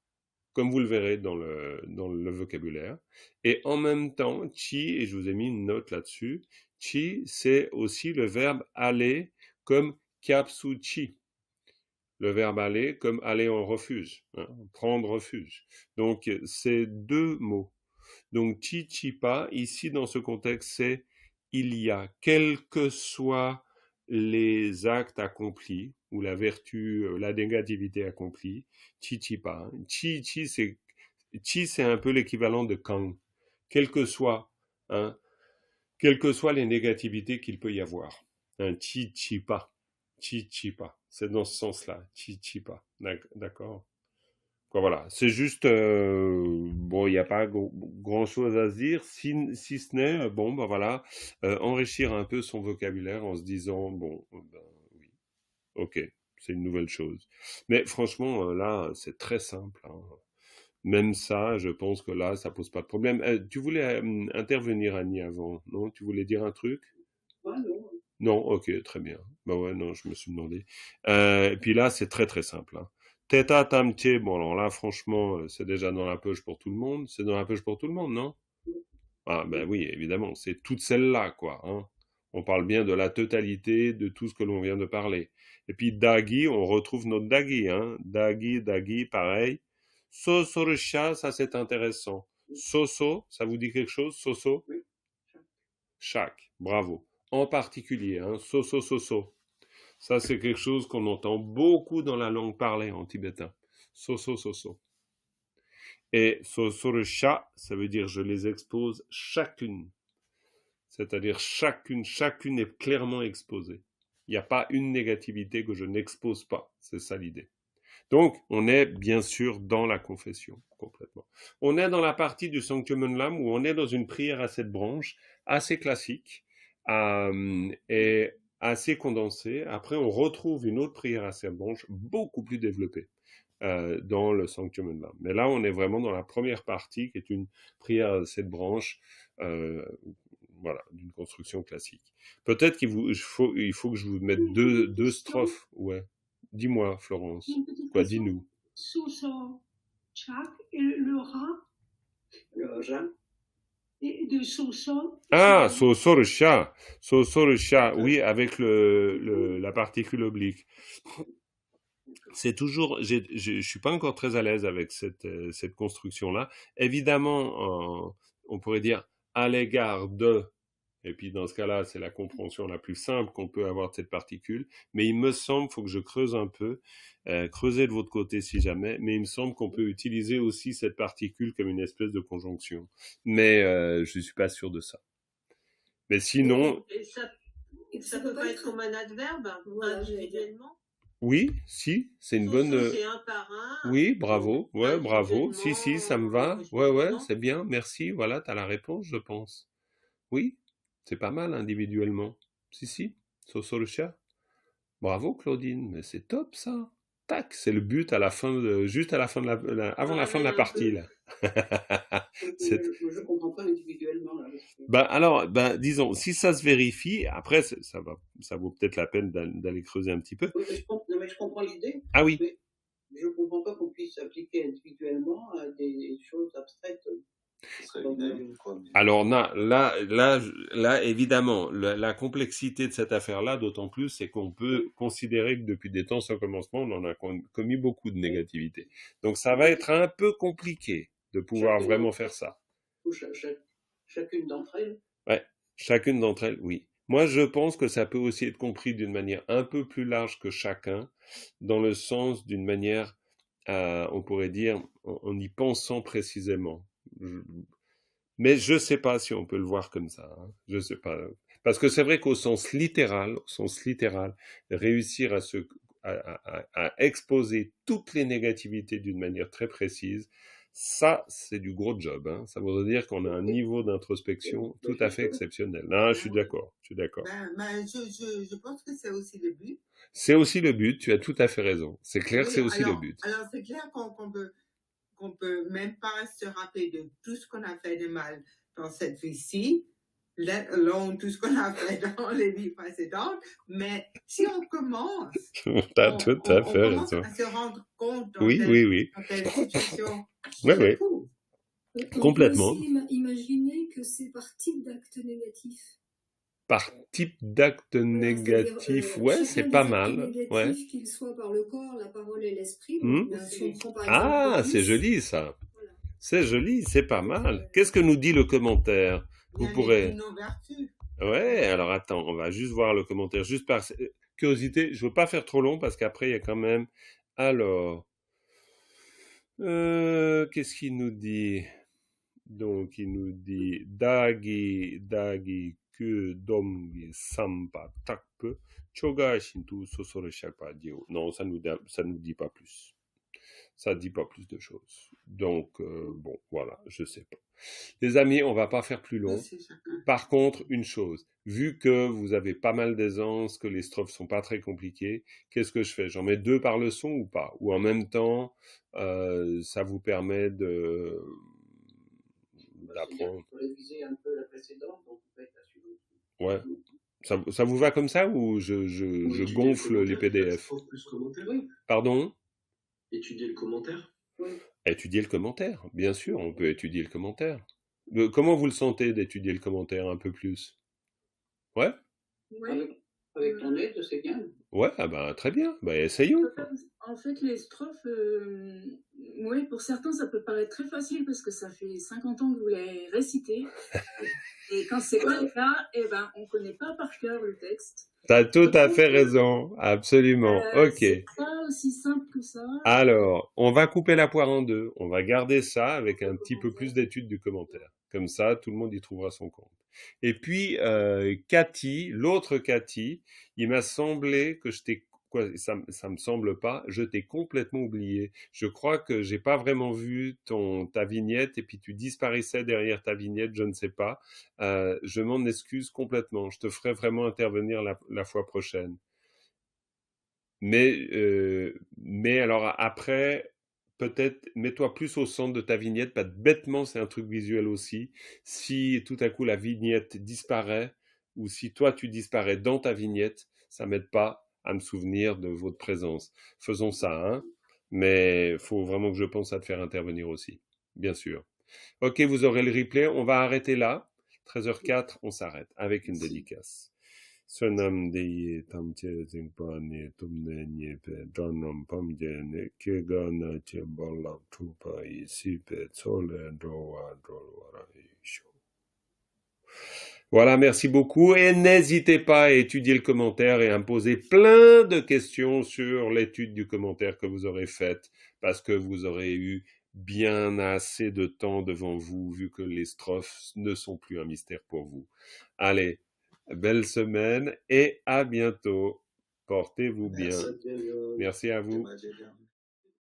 [SPEAKER 1] comme vous le verrez dans le vocabulaire. Et en même temps, chi, et je vous ai mis une note là-dessus, chi, c'est aussi le verbe aller comme kyapsuchi. Le verbe aller comme aller en refuge, hein, prendre refuge. Donc, c'est deux mots. Donc, chi, chipa, ici dans ce contexte, c'est il y a, quels que soient les actes accomplis, ou la vertu, la négativité accomplie, chi, chipa. Chi, c'est un peu l'équivalent de kang. Quelles que soient les négativités qu'il peut y avoir. Chi, chipa. Chi, chipa. C'est dans ce sens-là. Chi, chipa. D'accord. Voilà, c'est juste, bon, il n'y a pas grand-chose à se dire, si ce n'est, bon, voilà, enrichir un peu son vocabulaire en se disant, bon, oui, ok, c'est une nouvelle chose. Mais franchement, là, c'est très simple. Hein. Même ça, je pense que là, ça pose pas de problème. Tu voulais intervenir, Annie, avant, non? Tu voulais dire un truc?
[SPEAKER 7] Ouais, non.
[SPEAKER 1] Non, ok, très bien. Bah ouais, non, je me suis demandé. Et puis là, c'est très très simple. Hein. Teta tamche, bon alors là, franchement, c'est déjà dans la poche pour tout le monde. C'est dans la poche pour tout le monde, non? Ah ben oui, évidemment, c'est toutes celles-là, quoi. Hein. On parle bien de la totalité de tout ce que l'on vient de parler. Et puis dagi, on retrouve notre dagi, hein. Dagi, pareil. Sosorusha, ça c'est intéressant. Soso, ça vous dit quelque chose, soso?
[SPEAKER 7] Oui.
[SPEAKER 1] Chaque, bravo. En particulier, hein, soso. Ça, c'est quelque chose qu'on entend beaucoup dans la langue parlée en tibétain. Soso. Et sosorusha, ça veut dire je les expose chacune. C'est-à-dire chacune est clairement exposée. Il n'y a pas une négativité que je n'expose pas. C'est ça l'idée. Donc, on est bien sûr dans la confession, complètement. On est dans la partie du Sanctum Lam où on est dans une prière à 7 branches, assez classique, et assez condensée. Après, on retrouve une autre prière à 7 branches, beaucoup plus développée, dans le Sanctum Lam. Mais là, on est vraiment dans la première partie, qui est une prière à 7 branches, voilà, d'une construction classique. Peut-être il faut que je vous mette deux strophes, ouais. Dis-moi, Florence. Quoi, dis-nous.
[SPEAKER 10] Soso, chak, et le rat.
[SPEAKER 7] Le rat.
[SPEAKER 10] Et de soso.
[SPEAKER 1] Ah, sosorusha. Sosorusha, oui, avec la particule oblique. C'est toujours, je suis pas encore très à l'aise avec cette construction-là. Évidemment, on pourrait dire à l'égard de. Et puis dans ce cas-là, c'est la compréhension la plus simple qu'on peut avoir de cette particule. Mais il me semble, faut que je creuse un peu, creusez de votre côté si jamais, mais il me semble qu'on peut utiliser aussi cette particule comme une espèce de conjonction. Mais je ne suis pas sûr de ça. Mais sinon...
[SPEAKER 9] Et ça peut pas être comme un adverbe, individuellement?
[SPEAKER 1] Oui, si, c'est une bonne...
[SPEAKER 9] C'est un par un.
[SPEAKER 1] Oui, bravo, ouais, bravo. Si, ça me va. Ouais, c'est bien, merci. Voilà, tu as la réponse, je pense. Oui. C'est pas mal individuellement. Si, sosorusha. Bravo Claudine, mais c'est top ça. tac, c'est le but à la fin juste à la fin de avant la fin de la partie, là.
[SPEAKER 7] Je comprends pas individuellement, là.
[SPEAKER 1] Alors, disons, si ça se vérifie, après, ça vaut peut-être la peine d'aller creuser un petit peu.
[SPEAKER 7] Oui, mais je comprends l'idée.
[SPEAKER 1] Ah oui.
[SPEAKER 7] Mais je ne comprends pas qu'on puisse s'appliquer individuellement à des choses abstraites.
[SPEAKER 1] Alors là, évidemment, la complexité de cette affaire-là, d'autant plus, c'est qu'on peut considérer que depuis des temps sans commencement, on en a commis beaucoup de négativité. Donc ça va être un peu compliqué de pouvoir vraiment faire ça.
[SPEAKER 7] Chacune d'entre elles.
[SPEAKER 1] Ouais, chacune d'entre elles, oui. Moi, je pense que ça peut aussi être compris d'une manière un peu plus large que chacun, dans le sens d'une manière, on pourrait dire, en y pensant précisément. Mais je sais pas si on peut le voir comme ça. Hein. Je sais pas. Parce que c'est vrai qu'au sens littéral, réussir à exposer toutes les négativités d'une manière très précise, ça, c'est du gros job. Hein. Ça voudrait dire qu'on a un niveau d'introspection tout à fait exceptionnel. Non, je suis d'accord.
[SPEAKER 3] Je pense que c'est aussi le but.
[SPEAKER 1] C'est aussi le but. Tu as tout à fait raison. C'est clair, c'est aussi le but.
[SPEAKER 3] Alors, c'est clair qu'on peut même pas se rappeler de tout ce qu'on a fait de mal dans cette vie-ci, let alone tout ce qu'on a fait dans les vies précédentes. Mais si on commence,
[SPEAKER 1] on commence
[SPEAKER 3] à se rendre compte dans telle situation.
[SPEAKER 1] Oui. Complètement.
[SPEAKER 5] On peut aussi imaginer que c'est par type d'acte négatif.
[SPEAKER 1] Par type d'acte négatif, ouais, c'est pas mal. Ouais.
[SPEAKER 5] Qu'il soit par le corps, la parole et l'esprit.
[SPEAKER 1] C'est joli ça. Voilà. C'est joli, c'est pas mal. Qu'est-ce que nous dit le commentaire? Vous pourrez. Ouais, alors attends, on va juste voir le commentaire, juste par curiosité. Je veux pas faire trop long parce qu'après il y a quand même. Alors, qu'est-ce qu'il nous dit? Donc il nous dit Dagi que domgi sampa takpe choga shintu sosore shakpa dio. Non, ça nous dit pas plus. Ça dit pas plus de choses. Donc bon, voilà, je sais pas. Les amis, on va pas faire plus long. Par contre, une chose, vu que vous avez pas mal d'aisance, que les strophes sont pas très compliquées, qu'est-ce que je fais? J'en mets 2 par leçon ou pas? Ou en même temps, ça vous permet d'apprendre.
[SPEAKER 7] Pour réviser un peu la précédente, donc peut-être la suivante.
[SPEAKER 1] Ouais. Ça vous va comme ça ou je gonfle les PDF?
[SPEAKER 8] Plus commentaire.
[SPEAKER 1] Pardon?
[SPEAKER 8] Étudier le commentaire.
[SPEAKER 7] Oui.
[SPEAKER 1] Étudier le commentaire, bien sûr, on peut étudier le commentaire. Comment vous le sentez d'étudier le commentaire un peu plus? Ouais?
[SPEAKER 7] Avec ton aide, c'est bien.
[SPEAKER 1] Ouais, très bien. Essayons.
[SPEAKER 6] En fait, les strophes, oui, pour certains, ça peut paraître très facile parce que ça fait 50 ans que vous les récitez. Et quand c'est pas le cas, on connaît pas par cœur le texte.
[SPEAKER 1] T'as tout à fait raison, absolument. Ok.
[SPEAKER 6] C'est pas aussi simple que ça.
[SPEAKER 1] Alors, on va couper la poire en 2. On va garder ça avec un petit peu plus d'études du commentaire. Comme ça, tout le monde y trouvera son compte. Et puis, Cathy, l'autre Cathy, il m'a semblé que ça me semble pas, je t'ai complètement oublié. Je crois que j'ai pas vraiment vu ta vignette et puis tu disparaissais derrière ta vignette, je ne sais pas. Je m'en excuse complètement. Je te ferai vraiment intervenir la fois prochaine. Mais alors après, peut-être mets-toi plus au centre de ta vignette, pas bêtement, c'est un truc visuel aussi. Si tout à coup la vignette disparaît, ou si toi tu disparais dans ta vignette, ça m'aide pas à me souvenir de votre présence. Faisons ça, hein. Mais il faut vraiment que je pense à te faire intervenir aussi, bien sûr. Ok, vous aurez le replay, on va arrêter là. 13h04, on s'arrête avec une dédicace. Sonam de tamche zimpani tumne nyepe dranam pamjene kegana che balla tupa isipe tsole drowa drolwara isho. Voilà, merci beaucoup et n'hésitez pas à étudier le commentaire et à me poser plein de questions sur l'étude du commentaire que vous aurez faite parce que vous aurez eu bien assez de temps devant vous vu que les strophes ne sont plus un mystère pour vous. Allez, belle semaine et à bientôt. Portez-vous bien. Merci à vous.